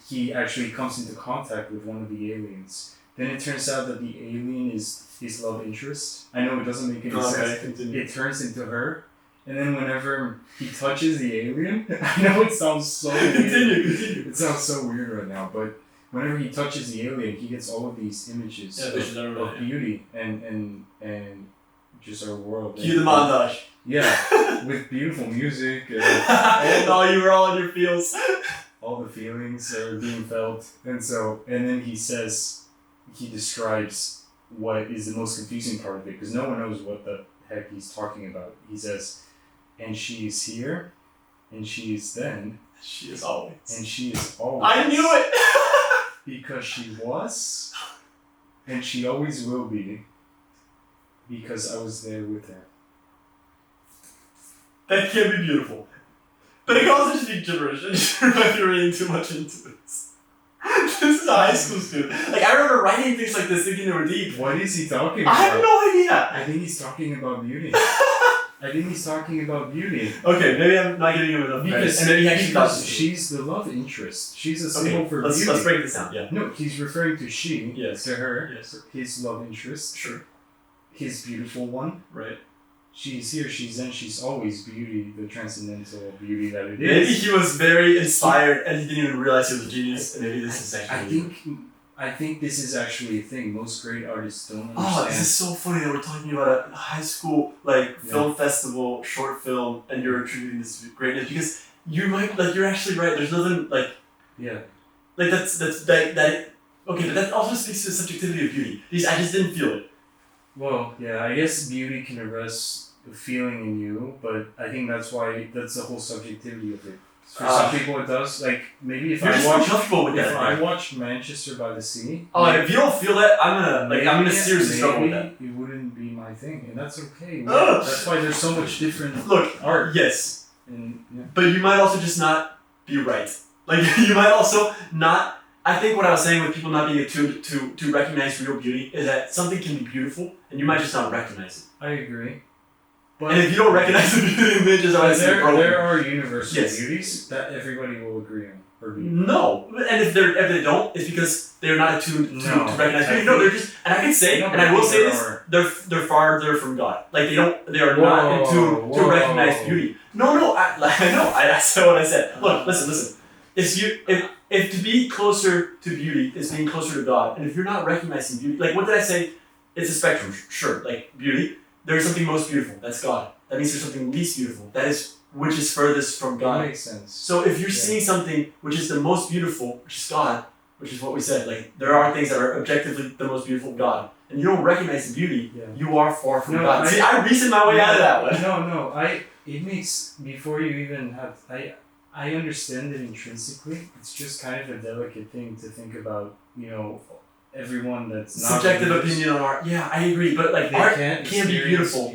he actually comes into contact with one of the aliens. Then it turns out that the alien is his love interest. I know it doesn't make any sense. Continue. It turns into her. And then whenever he touches the alien, I know it sounds so weird. Continue. It sounds so weird right now, but whenever he touches the alien, he gets all of these images of beauty and just our world. Cue the montage. Yeah, with beautiful music. Oh, you were all in your feels. All the feelings are being felt. And then he describes what is the most confusing part of it, because no one knows what the heck he's talking about. He says, and she is here, and she is then. She is always. And she is always. I knew it! Because she was, and she always will be, because I was there with her. That can be beautiful. But it can also just be gibberish. You might be reading too much into this. This is a high school student. Like, I remember writing things like this thinking they were deep. What is he talking about? I have no idea. I think he's talking about beauty. Okay, maybe I'm not giving him enough credit. And maybe he actually thought she's the love interest. She's a symbol for beauty. Let's break this down, yeah. No, he's referring to she, yes. to her, yes. His love interest. Sure. His beautiful one. Right. She's here, she's then, she's always beauty, the transcendental beauty that it is. Maybe he was very inspired and he didn't even realize he was a genius, and maybe this is actually... I think this is actually a thing. Most great artists don't understand. Oh, this is so funny that we're talking about a high school film festival, short film, and you're attributing this to greatness, because you might, you're actually right. There's nothing, Yeah. Okay, but that also speaks to the subjectivity of beauty, because I just didn't feel it. Well, yeah, I guess beauty can arrest a feeling in you, but I think that's the whole subjectivity of it. For some people it does. Like, maybe if I watched Manchester by the Sea... Oh, if you don't feel that, I'm gonna seriously struggle with that. It wouldn't be my thing, and that's okay. That's why there's so much different art. Yes. And, yeah. But you might also just not be right. You might also not... I think what I was saying with people not being attuned to recognize real beauty is that something can be beautiful, and you might just not recognize it. I agree. But and if you don't recognize the beauty images, there are universal beauties that everybody will agree on. No, and if they don't, it's because they're not attuned to recognize beauty. No, they're just, and I can say, and I will say this, they're farther from God. They are not in tune to recognize beauty. No, I know. I said what I said. Look, listen. if to be closer to beauty is being closer to God, and if you're not recognizing beauty, like what did I say? It's a spectrum, sure. Like beauty, there's something most beautiful. That's God. That means there's something least beautiful. That is which is furthest from God. That makes sense. So if you're seeing something which is the most beautiful, which is God, which is what we said, like there are things that are objectively the most beautiful of God, and you don't recognize the beauty, you are far from God. See, I reasoned my way out of that one. No. It makes before you even have I understand it intrinsically. It's just kind of a delicate thing to think about. Everyone that's not subjective opinion on art. Yeah, I agree, but like art can be beautiful.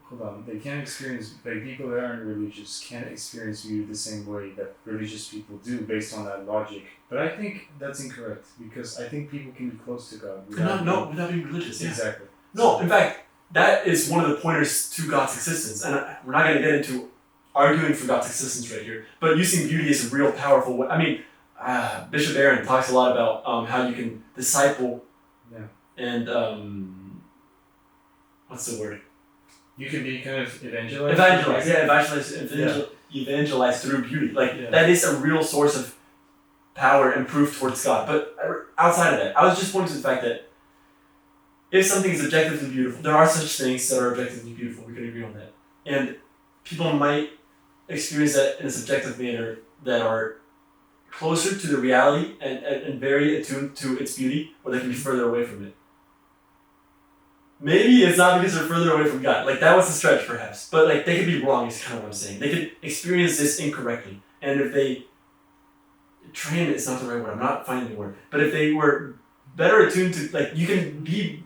Hold on, they can't experience, like people that aren't religious can't experience beauty the same way that religious people do based on that logic. But I think that's incorrect because I think people can be close to God without being religious. Yeah. Exactly. No, in fact, that is one of the pointers to God's existence. And we're not going to get into arguing for God's existence right here, but using beauty is a real powerful way. I mean, Bishop Aaron talks a lot about how you can disciple and what's the word? You can be kind of evangelize. Evangelize through beauty. That is a real source of power and proof towards God. But outside of that, I was just pointing to the fact that if something is objectively beautiful, there are such things that are objectively beautiful. We can agree on that. And people might experience that in a subjective manner that are closer to the reality and very attuned to its beauty, or they can be further away from it. Maybe it's not because they're further away from God. Like, that was a stretch, perhaps. But, like, they could be wrong, is kind of what I'm saying. They could experience this incorrectly. And if they... Train is not the right word. I'm not finding the word. But if they were better attuned to... Like, you can be...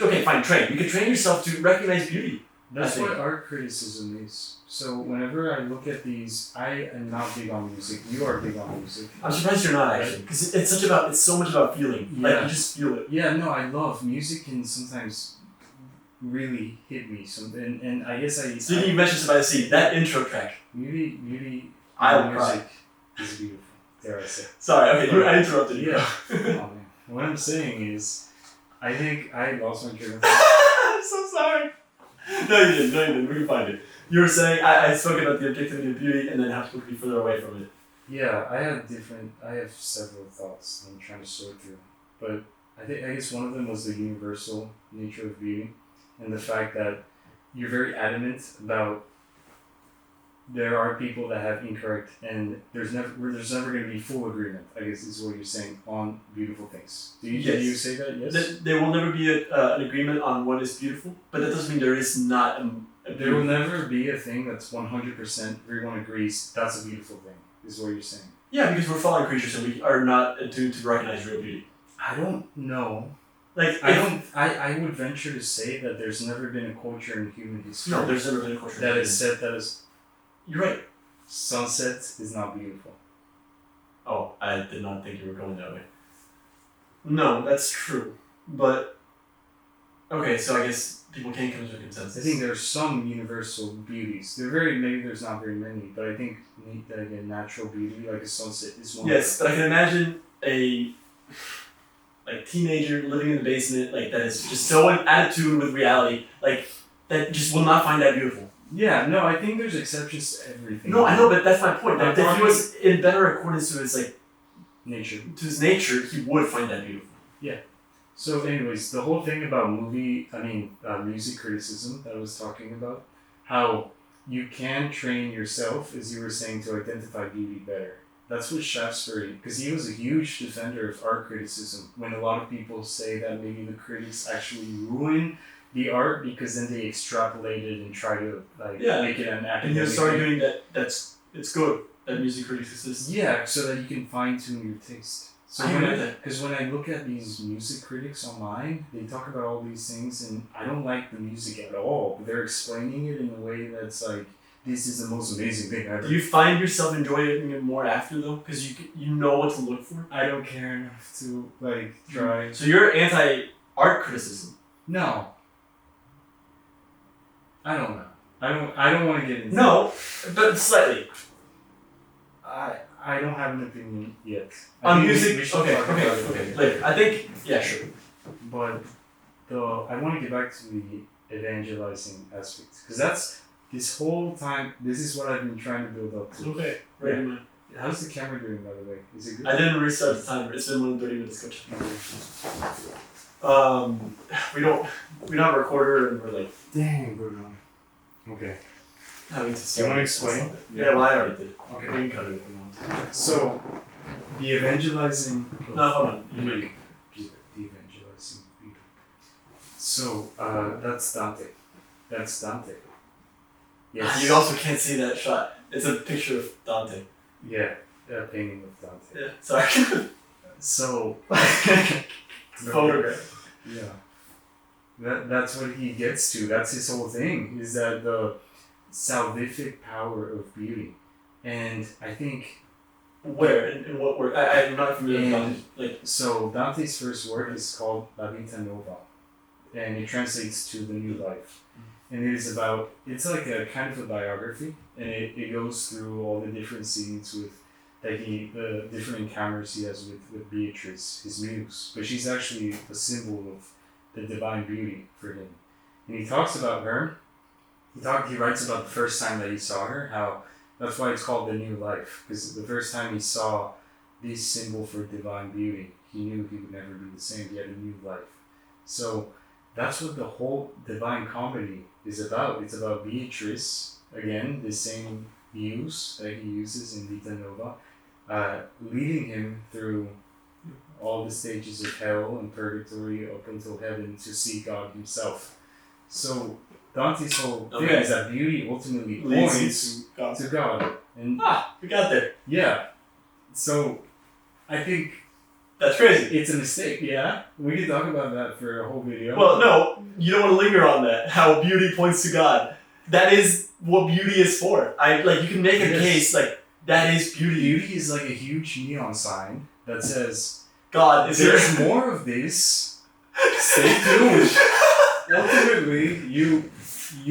okay, fine, train. You can train yourself to recognize beauty. That's what art criticism is. So whenever I look at these, I am not big on music. You are big on music. I'm surprised you're not, actually, because it's so much about feeling. Yeah. Like, you just feel it. Yeah, no, I love music. Can sometimes really hit me. And I guess I. Speaking of Mentions by the Sea, that intro track. Beauty. Music is beautiful. Dare I say? Sorry. Okay, I interrupted you. Yeah. Oh, man. What I'm saying is, I think I lost my train of thought. I'm so sorry. No, you didn't. We can find it. You were saying, I spoke about the objectivity of beauty and then how people could be further away from it. Yeah, I have several thoughts I'm trying to sort through. But I guess one of them was the universal nature of beauty and the fact that you're very adamant about there are people that have incorrect and there's never going to be full agreement, I guess is what you're saying, on beautiful things. Did you say that? Yes? There will never be an agreement on what is beautiful, but that doesn't mean there is not there will never be a thing that's 100% everyone agrees that's a beautiful thing, is what you're saying. Yeah, because we're fallen creatures and we are not attuned to recognize real beauty. I don't know. Like, I would venture to say that there's never been a culture in human history. No, there's never been a culture that is said that is. You're right. Sunset is not beautiful. Oh, I did not think you were going that way. No, that's true. But, okay, so I guess people can't come to a consensus. I think there are some universal beauties. Maybe there's not very many, but I think that again, natural beauty, like a sunset, is one. Yes, but I can imagine a teenager living in the basement, that is just so in attitude with reality, that just will not find that beautiful. Yeah, no, I think there's exceptions to everything. No, I know, but that's my point. That if he was in better accordance to his nature, he would find that beautiful. Yeah. So, anyways, the whole thing about music criticism that I was talking about, how you can train yourself, as you were saying, to identify beauty better. That's what Shaftesbury, because he was a huge defender of art criticism. When a lot of people say that maybe the critics actually ruin the art because then they extrapolated and try to make it an academic. And you start doing that. It's good that music critics exist. Yeah, so that you can fine tune your taste. So because when I look at these music critics online, they talk about all these things, and I don't like the music at all. But they're explaining it in a way that's like, this is the most amazing thing ever. Do you find yourself enjoying it more after though? Because you know what to look for. I don't care enough to try. So you're anti-art criticism? No. I don't know. I don't want to get into No, but slightly. I don't have an opinion yet. On music, okay. Later. I think, yeah, sure. But I want to get back to the evangelizing aspect, because that's this whole time. This is what I've been trying to build up to. Okay. Right. how's the camera doing, by the way? Is it good? I didn't restart the timer. It's been more than 30 minutes. We don't have a recorder, and we're like, dang, bro. Okay. having to. Do you want to explain? Yeah, well, I already did. Okay. We can cut it if we want. So, the evangelizing. No, hold on. The evangelizing people. So, that's Dante. That's Dante. Yes. You also can't see that shot. It's a picture of Dante. Yeah, a painting of Dante. Yeah, sorry. So, Photograph. yeah. That's what he gets to. That's his whole thing, is that the salvific power of beauty. And I think... Where? In what work? I'm not familiar with Dante. Like, so Dante's first work is called La Vita Nova. And it translates to the new life. And it is about, it's like a kind of a biography. And it goes through all the different scenes with, the different encounters he has with Beatrice, his muse. But she's actually a symbol of the divine beauty for him. And he talks about her. He writes about the first time that he saw her, how that's why it's called the new life. Because the first time he saw this symbol for divine beauty, he knew he would never be the same. He had a new life. So that's what the whole Divine Comedy is about. It's about Beatrice, again, the same muse that he uses in Vita Nova, leading him through all the stages of hell and purgatory up until heaven to see God himself. So Dante's whole thing is that beauty ultimately points to God. And we got there. yeah. So I think that's crazy. it's a mistake, yeah. We could talk about that for a whole video. Well, no, you don't want to linger on that. How beauty points to God. That is what beauty is for. You can make a case like that is beauty. Beauty is like a huge neon sign that says, God is there's more of this. Stay tuned. Ultimately, you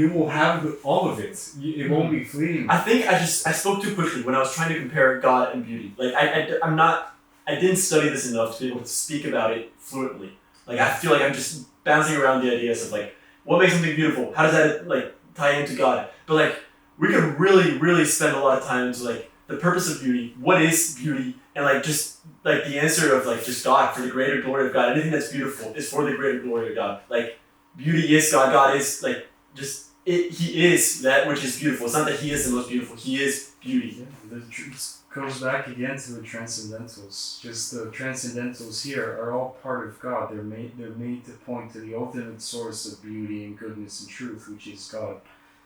will have all of it. It won't be fleeting. I think I spoke too quickly when I was trying to compare God and beauty. Like I didn't study this enough to be able to speak about it fluently. Like I feel like I'm just bouncing around the ideas of like what makes something beautiful. How does that like tie into God? But like we could really, really spend a lot of time into like the purpose of beauty. What is beauty? And like just like the answer of like just God for the greater glory of God. Anything that's beautiful is for the greater glory of God. Like beauty is God. God is like just it. He is that which is beautiful. It's not that he is the most beautiful. He is beauty. Yeah, the truth goes back again to the transcendentals. Just the transcendentals here are all part of God. They're made to point to the ultimate source of beauty and goodness and truth, which is God.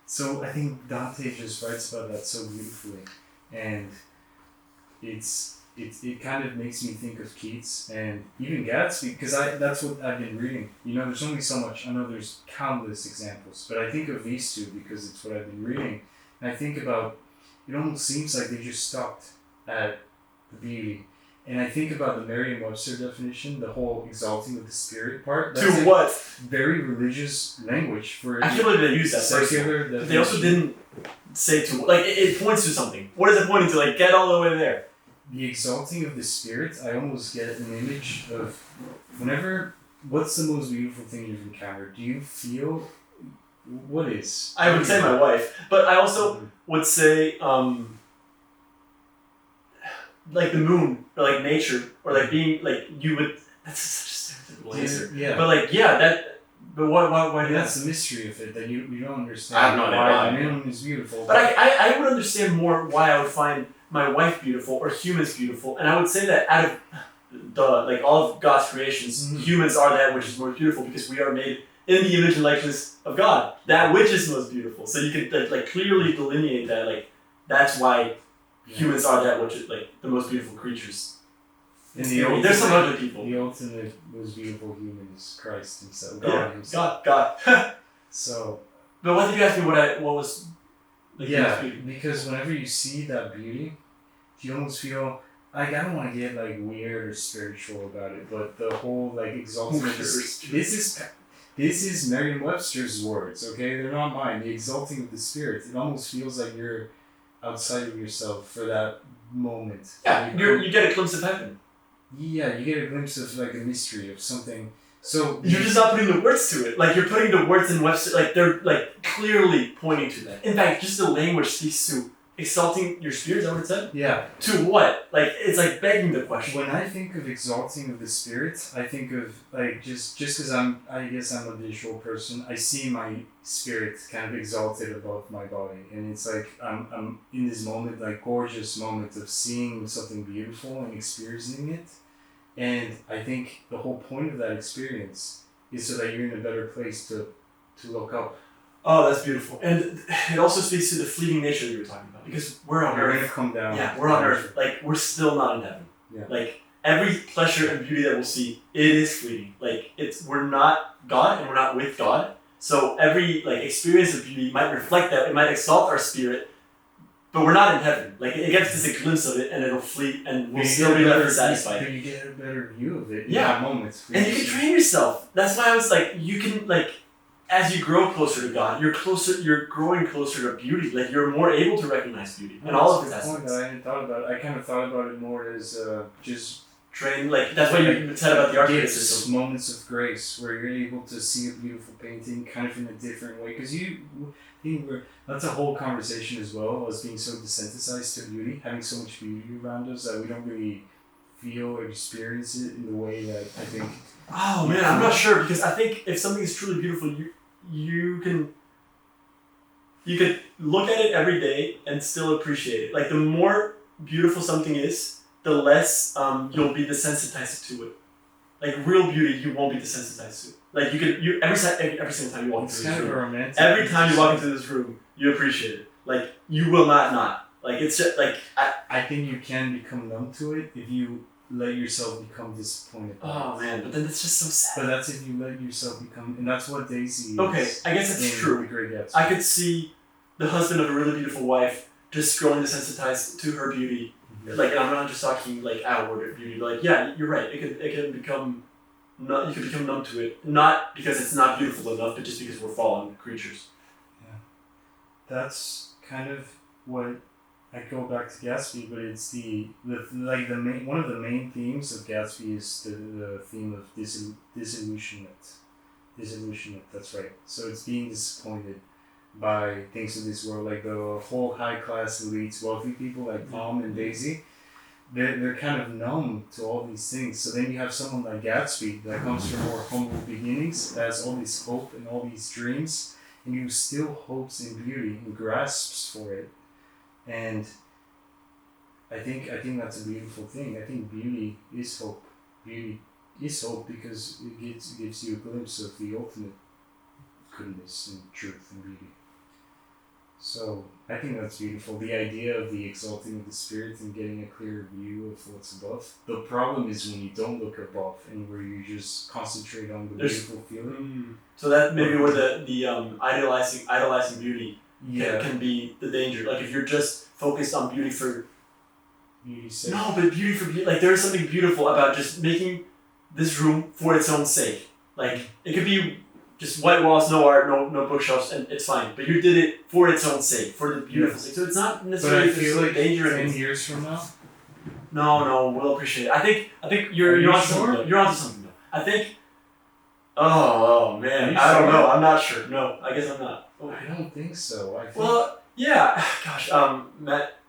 So I think Dante just writes about that so beautifully, and it kind of makes me think of Keats and even Gatsby, because that's what I've been reading. You know, there's only so much. I know there's countless examples, but I think of these two because it's what I've been reading. And I think about, it almost seems like they just stopped at the beauty. And I think about the Merriam-Webster definition, the whole exalting of the spirit part. That's what? Very religious language for I can't believe they used that secular first. definition. They also didn't say to like it points to something. What is it pointing to? Like get all the way there. The exalting of the spirit, I almost get an image of what's the most beautiful thing you've encountered? Do you feel, what is? I would say my wife, but I also would say like the moon or like nature or like being like you would. That's such a stereotypical answer. Yeah. But like But why that's the mystery of it, that you don't understand. I have no idea why the moon is beautiful. But I would understand more why I would find my wife beautiful or humans beautiful, and I would say that out of all of God's creations, humans are that which is most beautiful because we are made in the image and likeness of God. That which is most beautiful. So you could like clearly delineate that that's why humans are that which is like the most beautiful creatures. There's some other people. The ultimate most beautiful human is Christ himself. God himself. God. So. But why did you ask me what was? Because whenever you see that beauty, you almost feel like, I don't want to get like weird or spiritual about it, but the whole like exalting of this is Merriam-Webster's words, okay? They're not mine. The exalting of the spirit. It almost feels like you're outside of yourself for that moment. Yeah, you get a glimpse of heaven. Yeah, you get a glimpse of like a mystery of something. So you're just not putting the words to it. Like you're putting the words in Webster, like they're like clearly pointing to that. In fact, just the language speaks to exalting your spirit, is that what it said? Yeah. To what? Like, it's like begging the question. When I think of exalting of the spirit, I think of like just because I guess I'm a visual person. I see my spirit kind of exalted above my body, and it's like I'm in this moment, like gorgeous moment of seeing something beautiful and experiencing it. And I think the whole point of that experience is so that you're in a better place to look up. Oh, that's beautiful. And it also speaks to the fleeting nature you were talking about. Because we're on We're earth. gonna come down. Yeah, we're on earth. Like, we're still not in heaven. Yeah. Like, every pleasure and beauty that we'll see, it is fleeting. Like, we're not God and we're not with God. So every like experience of beauty might reflect that. It might exalt our spirit, but we're not in heaven. Like, it gets us a glimpse of it and it'll flee and we'll still be left satisfied. But you get a better view of it in Yeah. that moment. And you can train yourself. That's why I was like, you can like, as you grow closer to God, you're growing closer to beauty. Like, you're more able to recognize beauty and all of its aspects. I hadn't thought about it. I kind of thought about it more as just train. Like, that's what you said about the architect system. Moments of grace where you're able to see a beautiful painting kind of in a different way. Because that's a whole conversation as well, us being so desensitized to beauty, having so much beauty around us that we don't really feel or experience it in the way that I think. Oh man, I'm not sure, because I think if something is truly beautiful, you can look at it every day and still appreciate it. Like, the more beautiful something is, the less you'll be desensitized to it. Like, real beauty, you won't be desensitized to. Like, every single time you walk into this room, every time you walk into this room, you appreciate it. Like, you will not. Like, it's just like I think you can become numb to it if you let yourself become disappointed. Oh man, but then it's just so sad. But that's if you let yourself become, and that's what Daisy is. Okay, I guess that's true. The Great Gatsby. I could see the husband of a really beautiful wife just growing desensitized to her beauty. Mm-hmm. Like, and I'm not just talking like outward beauty, but like, yeah, you're right. It can become you can become numb to it, not because it's not beautiful enough, but just because we're fallen creatures. Yeah, that's kind of what. I go back to Gatsby, but it's one of the main themes of Gatsby is the theme of disillusionment. Disillusionment, that's right. So it's being disappointed by things of this world, like the whole high class elites, wealthy people like Tom and Daisy. They're kind of numb to all these things. So then you have someone like Gatsby that comes from more humble beginnings, that has all this hope and all these dreams, and who still hopes in beauty and grasps for it. And I think that's a beautiful thing. I think beauty is hope. Beauty is hope because it gives you a glimpse of the ultimate goodness and truth and beauty. So I think that's beautiful. The idea of the exalting of the spirit and getting a clearer view of what's above. The problem is when you don't look above and where you just concentrate on the beautiful feeling. So that maybe where the idolizing beauty. Yeah. Can be the danger. Like, if you're just focused on beauty for beauty's sake. No, but beauty for beauty. Like, there is something beautiful about just making this room for its own sake. Like, it could be just white walls, no art, no bookshelves, and it's fine. But you did it for its own sake, for the beautiful sake. So it's not necessarily but I feel like danger. 10 years from now. No, we'll appreciate it. I think you're onto something. You're onto something though. I think. Oh man, I don't know. I'm not sure. No, I guess I'm not. I don't think so. Well, yeah. Gosh, Matt,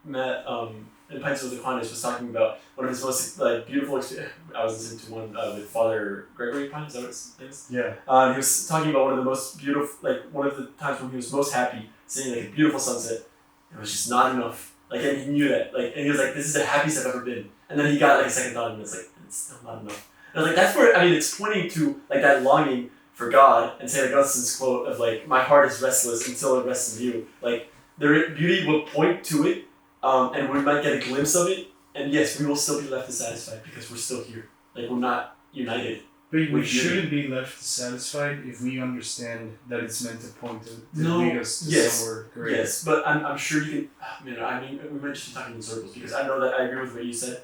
in Pints with Aquinas was talking about one of his most beautiful experiences. I was listening to one with Father Gregory Pine. Is that what his name is? Yeah. He was talking about one of the most beautiful, one of the times when he was most happy, seeing a beautiful sunset. It was just not enough. And he knew that. And he was like, "This is the happiest I've ever been." And then he got a second thought, and it's it's still not enough. And I was like, that's where it's pointing to that longing for God, and St. Augustine's quote of "My heart is restless until it rests in you." The beauty will point to it, and we might get a glimpse of it, and yes, we will still be left dissatisfied because we're still here. We're not united. But we shouldn't be left dissatisfied if we understand that it's meant to point to lead us to somewhere great. Yes, but I'm sure you can. We might just be talking in circles because I know that I agree with what you said,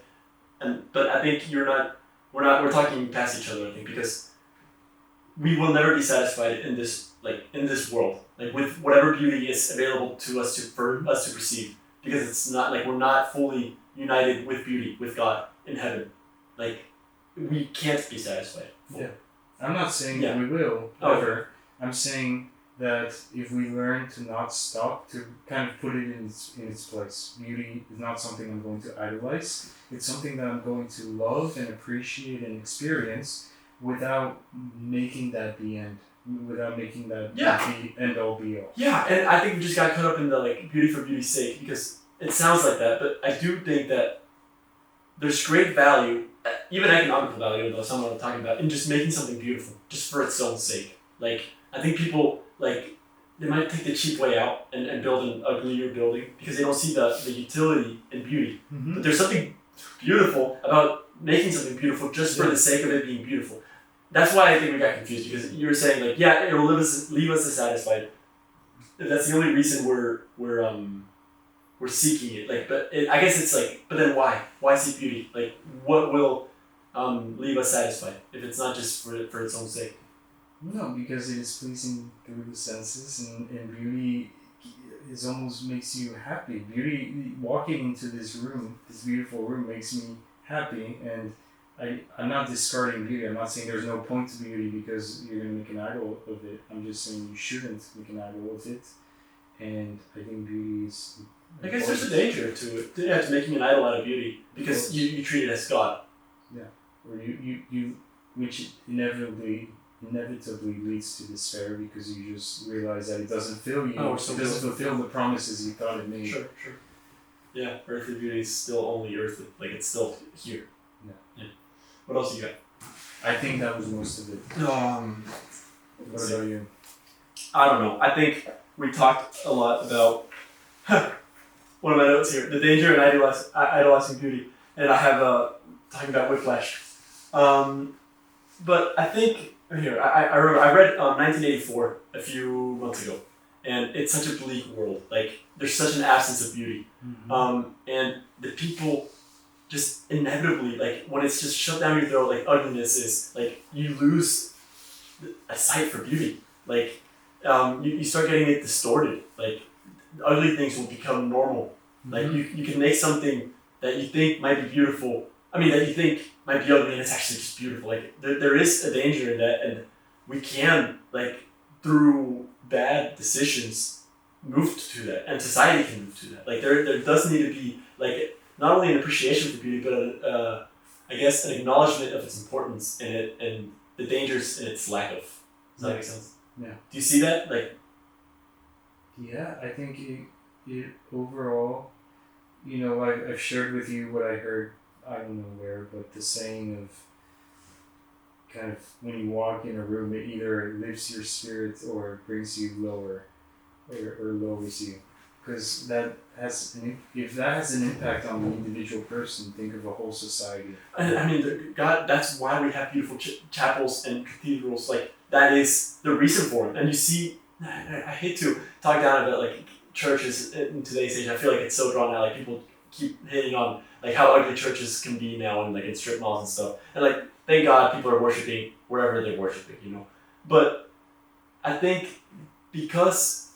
but I think we're talking past each other. I think because we will never be satisfied in this world, with whatever beauty is available to us for us to perceive, because it's not we're not fully united with beauty with God in heaven. We can't be satisfied. Yeah, I'm not saying that we will ever. I'm saying that if we learn to not stop, to kind of put it in its place, beauty is not something I'm going to idolize. It's something that I'm going to love and appreciate and experience without making that the end, without making that the end all be all. Yeah, and I think we just got caught up in the like beauty for beauty's sake because it sounds like that, but I do think that there's great value, even economical value, though someone I'm talking about, in just making something beautiful, just for its own sake. Like, I think people, like, they might take the cheap way out and build an uglier building because they don't see the utility in beauty. Mm-hmm. But there's something beautiful about making something beautiful just for the sake of it being beautiful. That's why I think we got confused, because you were saying, like, yeah, it'll leave us dissatisfied. That's the only reason we're seeking it. Like, but I guess it's like, but then why? Why seek beauty? Like, what will leave us satisfied if it's not just for its own sake? No, because it is pleasing through the senses, and beauty is almost makes you happy. Beauty, walking into this room, this beautiful room, makes me happy, and I'm not discarding beauty. I'm not saying there's no point to beauty because you're going to make an idol of it. I'm just saying you shouldn't make an idol of it, and I think beauty is... I guess there's a danger to it, to making an idol out of beauty, because you treat it as God. Yeah, or you which inevitably leads to despair because you just realize that it doesn't fill you. It doesn't fulfill the promises you thought it made. Sure. Yeah, earthly beauty is still only earthly. Like, it's still here. Yeah. What else you got? I think that was most of it. What about you? I don't know. I think we talked a lot about one of my notes here: the danger in idolizing beauty, and I have talking about Whiplash. But I think here I read 1984 a few months ago, and it's such a bleak world. Like, there's such an absence of beauty, and the people just inevitably, like, when it's just shoved down your throat, like ugliness is, like, you lose a sight for beauty. Like, you start getting it distorted. Like, ugly things will become normal. Like, you can make something that you think might be beautiful, that you think might be ugly, and it's actually just beautiful. Like, there is a danger in that, and we can, like, through bad decisions, move to that, and society can move to that. Like, there does need to be, like, not only an appreciation for beauty, but I guess an acknowledgement of its importance and the dangers in its lack of. Does that make sense? Yeah. Do you see that? Like, yeah, I think it overall, I've shared with you what I heard, I don't know where, but the saying of kind of when you walk in a room, it either lifts your spirit or brings you lower or lowers you. Because if that has an impact on the individual person, think of a whole society. God, that's why we have beautiful chapels and cathedrals. Like, that is the reason for it. And you see, I hate to talk down about, like, churches in today's age. I feel like it's so drawn out. Like, people keep hitting on, like, how ugly churches can be now, and, like, in strip malls and stuff. And, like, thank God people are worshiping wherever they're worshiping, But I think because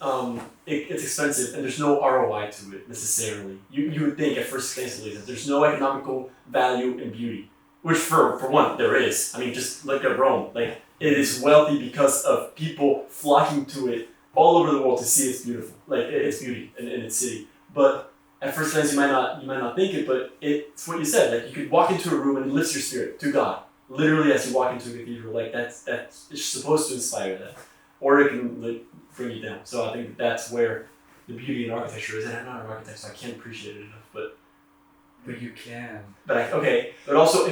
it's expensive and there's no ROI to it necessarily, you would think at first glance at least that there's no economical value in beauty, which for one there is. Just look at Rome. Like, it is wealthy because of people flocking to it all over the world to see its beautiful, like, its beauty in its city. But at first glance you might not think it, but it's what you said. Like, you could walk into a room and it lifts your spirit to God, literally, as you walk into a cathedral. Like, that's it's supposed to inspire that, or it can, like, bring you down. So I think that's where the beauty in architecture is. And I'm not an architect, so I can't appreciate it enough. But you can. But also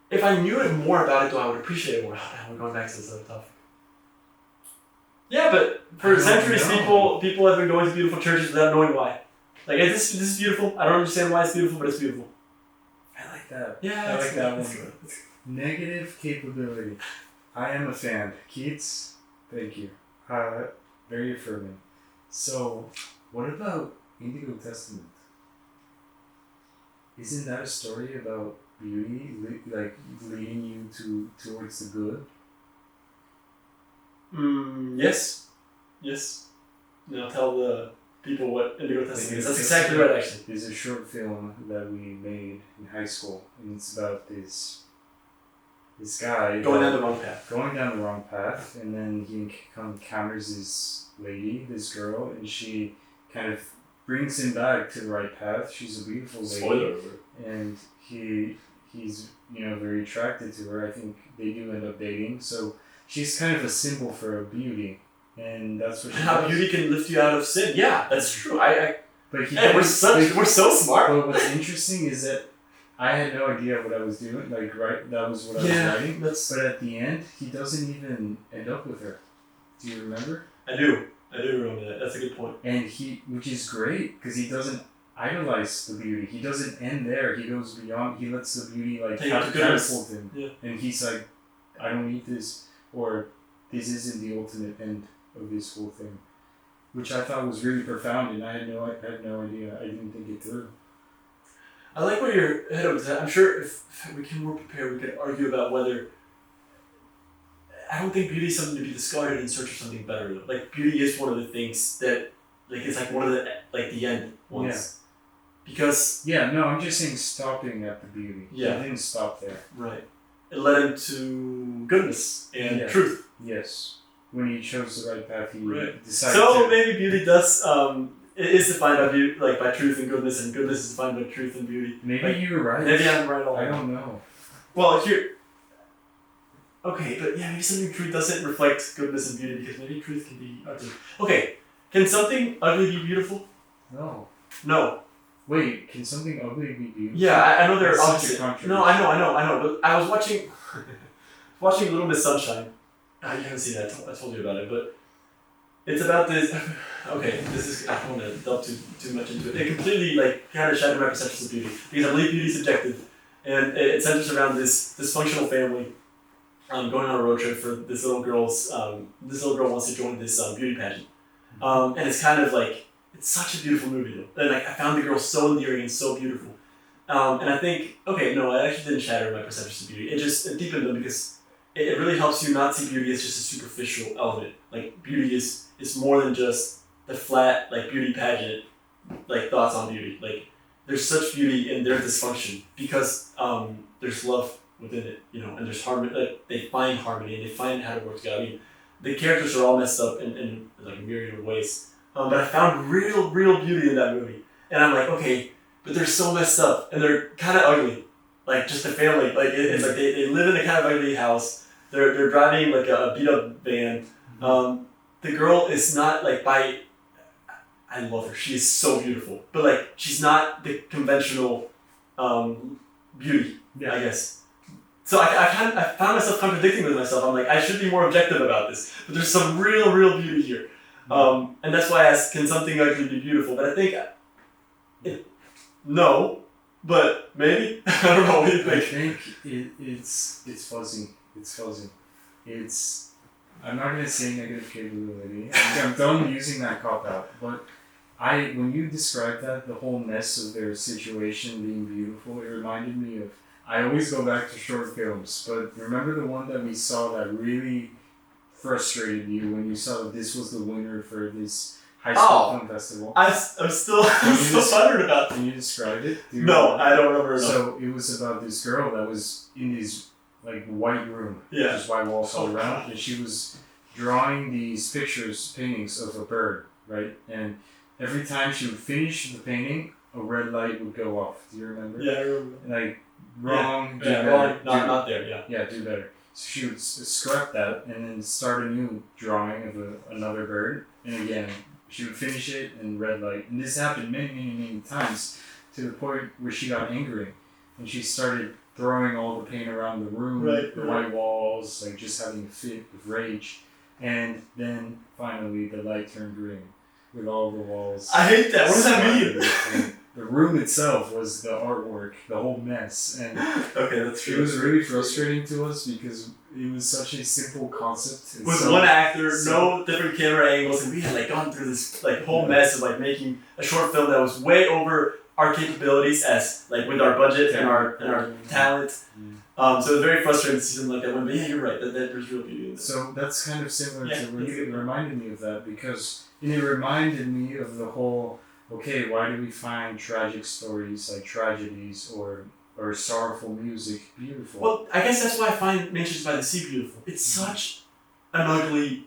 if I knew it more about it, though, I would appreciate it more. We're going back to this other topic. Yeah, but for centuries, people have been going to beautiful churches without knowing why. Like, this is beautiful. I don't understand why it's beautiful, but it's beautiful. I like that. Yeah, I like that one. Negative capability. I am a fan. Keats, thank you. Very affirming. So, what about Indigo Testament? Isn't that a story about beauty, like leading you towards the good? Yes. Now tell the people what Indigo Testament is. That's exactly right, actually. There's a short film that we made in high school, and it's about this this guy going down the wrong path. going down the wrong path, and then he encounters this lady, this girl, and she kind of brings him back to the right path. She's a beautiful lady. Spoiler alert. And he's very attracted to her. I think they do end up dating. So she's kind of a symbol for beauty, and that's what she How does. beauty can lift you out of sin. Yeah, that's true. But We're so smart. But what's interesting is that I had no idea what I was doing. Like, right, that was what I was writing. But at the end, he doesn't even end up with her. Do you remember? I do remember that. That's a good point. And which is great, because he doesn't idolize the beauty. He doesn't end there. He goes beyond. He lets the beauty catapult him. Yeah. And he's like, I don't need this, or this isn't the ultimate end of this whole thing, which I thought was really profound, and I had no idea. I didn't think it through. I like where your head was at. I'm sure if we came more prepared, we could argue about whether. I don't think beauty is something to be discarded in search of something better, though. Like, beauty is one of the things that, like, it's like one of the, like, the end ones. Yeah. Because... Yeah, no, I'm just saying stopping at the beauty. Yeah. He didn't stop there. Right. It led him to goodness and truth. Yes. When he chose the right path, he decided So maybe beauty does, it is defined by beauty, like, by truth and goodness is defined by truth and beauty. Maybe like, you were right. Maybe I'm right all I don't know. Well, here... Okay, but yeah, maybe something truth doesn't reflect goodness and beauty, because maybe truth can be ugly. Okay, can something ugly be beautiful? No. Wait, can something ugly be beautiful? Yeah, I know they're opposite. No, I know. But I was watching Little Miss Sunshine. You haven't seen that. I told you about it, but it's about this. Okay, I don't want to delve too much into it. It completely kind of shattered my perceptions of beauty, because I believe beauty is subjective, and it centers around this dysfunctional family. Going on a road trip for this little girl wants to join this beauty pageant, and it's kind of like, it's such a beautiful movie though, and I found the girl so endearing and so beautiful, and I think it actually didn't shatter my perceptions of beauty. It deepened them, because it really helps you not see beauty as just a superficial element. Like, beauty is more than just the flat beauty pageant thoughts on beauty. Like, there's such beauty in their dysfunction, because there's love within it, and there's harmony. They find harmony and they find how to work together. I mean, the characters are all messed up in a myriad of ways. But I found real beauty in that movie, and I'm like, okay, but they're so messed up and they're kind of ugly, like just the family. Like it's like they live in a kind of ugly house. They're driving like a beat up van. The girl is not I love her. She is so beautiful, but she's not the conventional beauty. Yeah. I guess. So I found myself contradicting with myself. I'm like, I should be more objective about this, but there's some real beauty here. And that's why I asked, can something actually be beautiful? But I think, no, but maybe. I don't know, what do you think? I think it's fuzzy. I'm not going to say negative capability. I'm done using that cop-out, but when you described that, the whole mess of their situation being beautiful, it reminded me of, I always go back to short films, but remember the one that we saw that really frustrated you when you saw that this was the winner for this high school film festival? I'm still wondering about that. Can you describe it? No, I don't remember. So it was about this girl that was in this white room, just white walls all around, and she was drawing these paintings of a bird, right? And every time she would finish the painting, a red light would go off. Do you remember? Yeah, I remember. Wrong, do better. Wrong, not there, yeah. Yeah, do better. So she would scrap that and then start a new drawing of another bird. And again, she would finish it and red light. And this happened many times, to the point where she got angry. And she started throwing all the paint around the room, the white walls, just having a fit of rage. And then finally the light turned green with all the walls. I hate that. What does that mean? The room itself was the artwork, the whole mess, and okay, that's true. It was really frustrating to us because it was such a simple concept. With one actor, no different camera angles, and we had gone through this whole mess of making a short film that was way over our capabilities as with our budget and our talent. So it was very frustrating to see something like that. But yeah, you're right. That there's real beauty in that. So that's kind of similar to what it reminded me of that, because it reminded me of the whole. Okay, why do we find tragic stories like tragedies or or sorrowful music beautiful. Well, I guess that's why I find Mansions by the Sea beautiful. It's such an ugly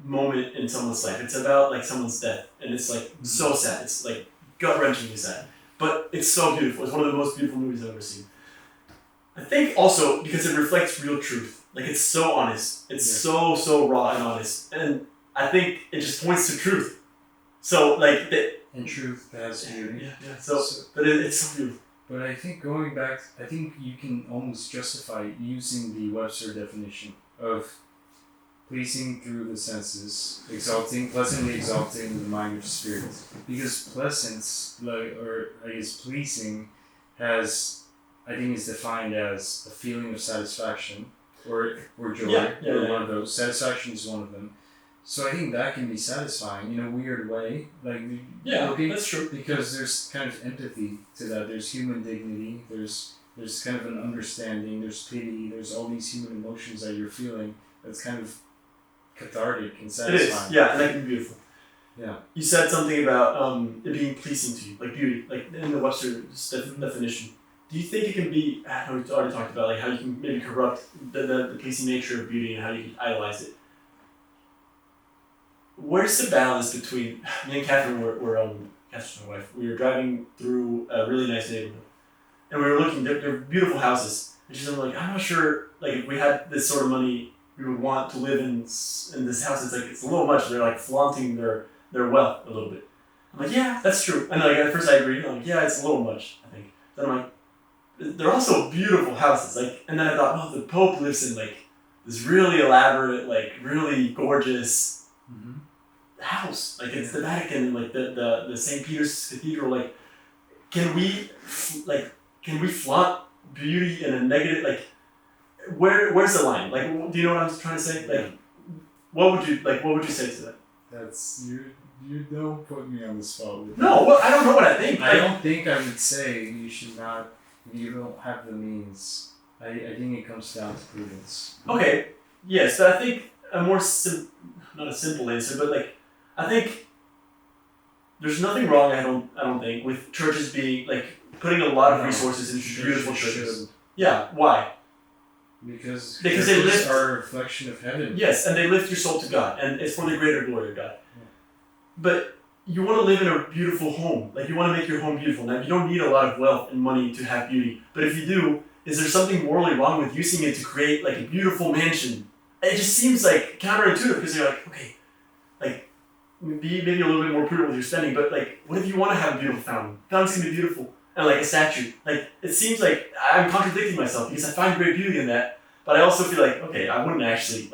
moment in someone's life. It's about someone's death, and it's so sad. It's gut-wrenchingly sad, but it's so beautiful. It's one of the most beautiful movies I've ever seen. I think also because it reflects real truth. It's so honest. It's so raw and honest, and I think it just points to truth. So and truth has beauty. Yeah. So but it's so beautiful. But I think going back, I think you can almost justify using the Webster definition of pleasing through the senses, pleasantly exalting the mind or spirit. Because pleasance, pleasing, I think is defined as a feeling of satisfaction or joy, or one of those. Satisfaction is one of them. So I think that can be satisfying in a weird way. That's true. Because there's kind of empathy to that. There's human dignity. There's kind of an understanding. There's pity. There's all these human emotions that you're feeling. That's kind of cathartic and satisfying. It is. Yeah, and that can be beautiful. Yeah. You said something about it being pleasing to you, beauty, in the Webster definition. Do you think it can be? I know we already talked about how you can maybe corrupt the pleasing nature of beauty and how you can idolize it. Where's the balance between me and Catherine Catherine's my wife? We were driving through a really nice neighborhood, and we were looking. They're beautiful houses, and she's I'm not sure. If we had this sort of money, we would want to live in this house. It's a little much. They're flaunting their wealth a little bit. I'm yeah, that's true. And at first I agreed. I'm yeah, it's a little much. I think. Then I'm they're also beautiful houses. And then I thought, the Pope lives in this really elaborate, really gorgeous. Mm-hmm. House, it's the Vatican, and the St. Peter's Cathedral. Can we flaunt beauty in a negative? Where's the line? Do you know what I'm trying to say? What would you say to that? That's you don't put me on the spot with no. Well, I don't know what I think. I don't think I would say you should not. If you don't have the means, I think it comes down to prudence. Okay. Yes, but I think a more not a simple answer, but I think there's nothing wrong. I don't think with churches being putting a lot of resources into beautiful churches. Yeah. Why? Because they lift are a reflection of heaven. Yes, and they lift your soul to God, and it's for the greater glory of God. Yeah. But you want to live in a beautiful home. You want to make your home beautiful. Now, you don't need a lot of wealth and money to have beauty. But if you do, is there something morally wrong with using it to create a beautiful mansion? It just seems counterintuitive because you're okay, be maybe a little bit more prudent with your spending. But what if you want to have a beautiful fountain? Fountain's gonna be beautiful, and a statue. It seems like I'm contradicting myself because I find great beauty in that, but I also feel okay, I wouldn't actually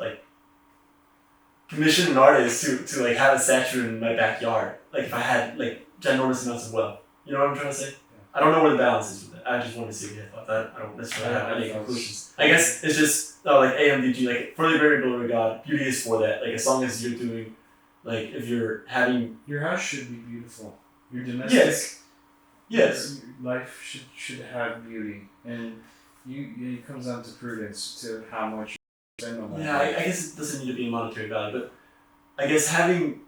commission an artist to have a statue in my backyard. If I had ginormous amounts of wealth. You know what I'm trying to say? Yeah. I don't know where the balance is with that. I just want to see what you thought. I don't necessarily have any conclusions. I guess it's just AMDG, for the greater glory of God, beauty is for that. As long as you're doing, if you're having... Your house should be beautiful. Your domestic... Yes. Life should have beauty. And it comes down to prudence, to how much you spend on that. Yeah, I guess it doesn't need to be a monetary value, but I guess having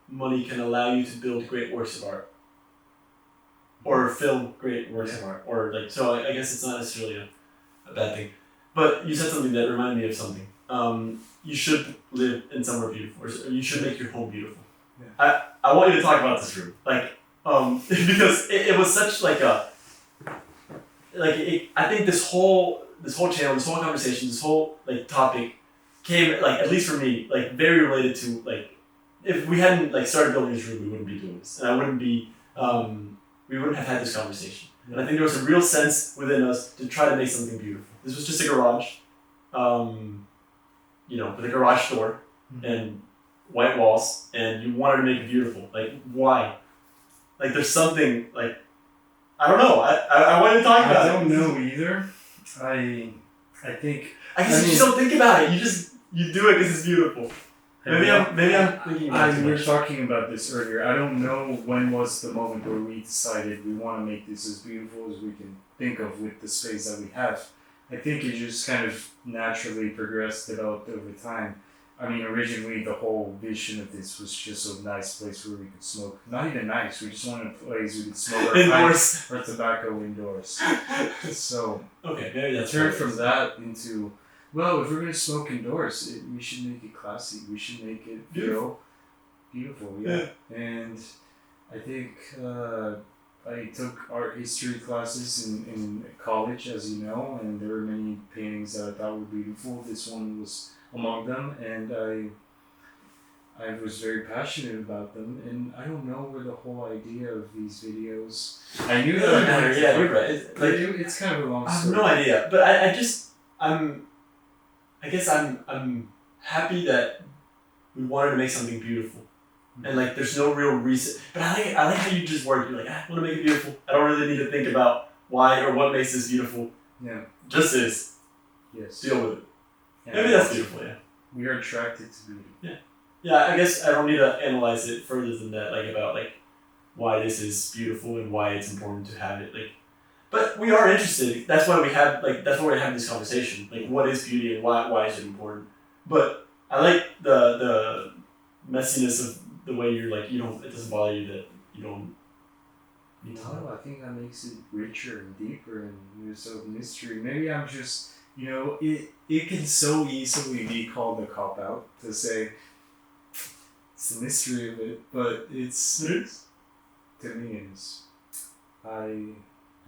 money can allow you to build great works of art. Or film great works of art. Or so I guess it's not necessarily a bad thing. But you said something that reminded me of something. You should live in somewhere beautiful, or you should make your home beautiful. Yeah. I want you to talk about this room, because it was such I think this whole channel, this whole conversation, this whole topic came at least for me very related to if we hadn't started building this room, we wouldn't be doing this, and I wouldn't be we wouldn't have had this conversation. Yeah. And I think there was a real sense within us to try to make something beautiful. This was just a garage. With a garage door and white walls, and you wanted to make it beautiful. Why? There's something I don't know. I want to talk about it. I don't know either. I think. I guess you just don't think about it. You do it because it's beautiful. Maybe I'm thinking about it. We were talking about this earlier. I don't know when was the moment where we decided we want to make this as beautiful as we can think of with the space that we have. I think it just kind of naturally progressed, developed over time. I mean, originally the whole vision of this was just a nice place where we could smoke. Not even nice. We just wanted a place we could smoke our pipes or tobacco indoors. So okay, maybe that's turned from that into, well, if we're gonna smoke indoors, we should make it classy. We should make it feel beautiful. Yeah. And I think I took art history classes in college, as you know, and there were many paintings that I thought were beautiful. This one was among them, and I was very passionate about them, and I don't know where the whole idea of these videos. I knew that. Yeah, you're right. It's kind of a long story. I have no idea, but I guess I'm happy that we wanted to make something beautiful, and like there's no real reason. But I like how you just work. You're like, I want to make it beautiful. I don't really need to think about why or what makes this beautiful. Yeah. Just is. Yes. Deal with it. And maybe that's beautiful. Yeah. We are attracted to beauty. Yeah. Yeah. I guess I don't need to analyze it further than that. Like about like why this is beautiful and why it's important to have it. Like, but we are interested. That's why we have that's why we're having this conversation. Like, what is beauty and why is it important? But I like the messiness of the way you're like it doesn't bother you that you don't. No, I think that makes it richer and deeper, and there's a mystery. Maybe I'm just, it can so easily be called a cop out to say it's the mystery of it, but to me it is. I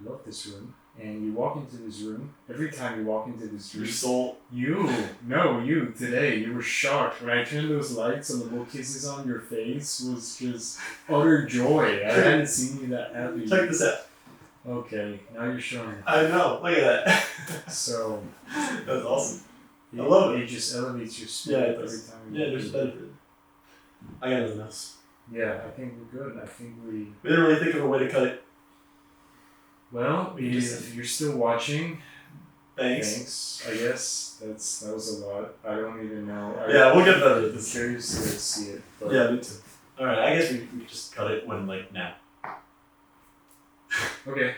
love this room, and you walk into this room. Every time you walk into this room, your soul. You today, you were shocked when I turned those lights and the bookcases on. Your face was just utter joy. I hadn't seen you that happy. Check this out. Okay, now you're showing. I know. Look at that. So that's awesome. I love it. It just elevates your spirit every time. There's a benefit. I got nothing else. Yeah, I think we're good. I think we didn't really think of a way to cut it. Well, if you're still watching, thanks. I guess that was a lot. I don't even know. We'll get better at this. I'm curious to see it. But yeah, me too. All right, I guess we just cut it when now. Okay.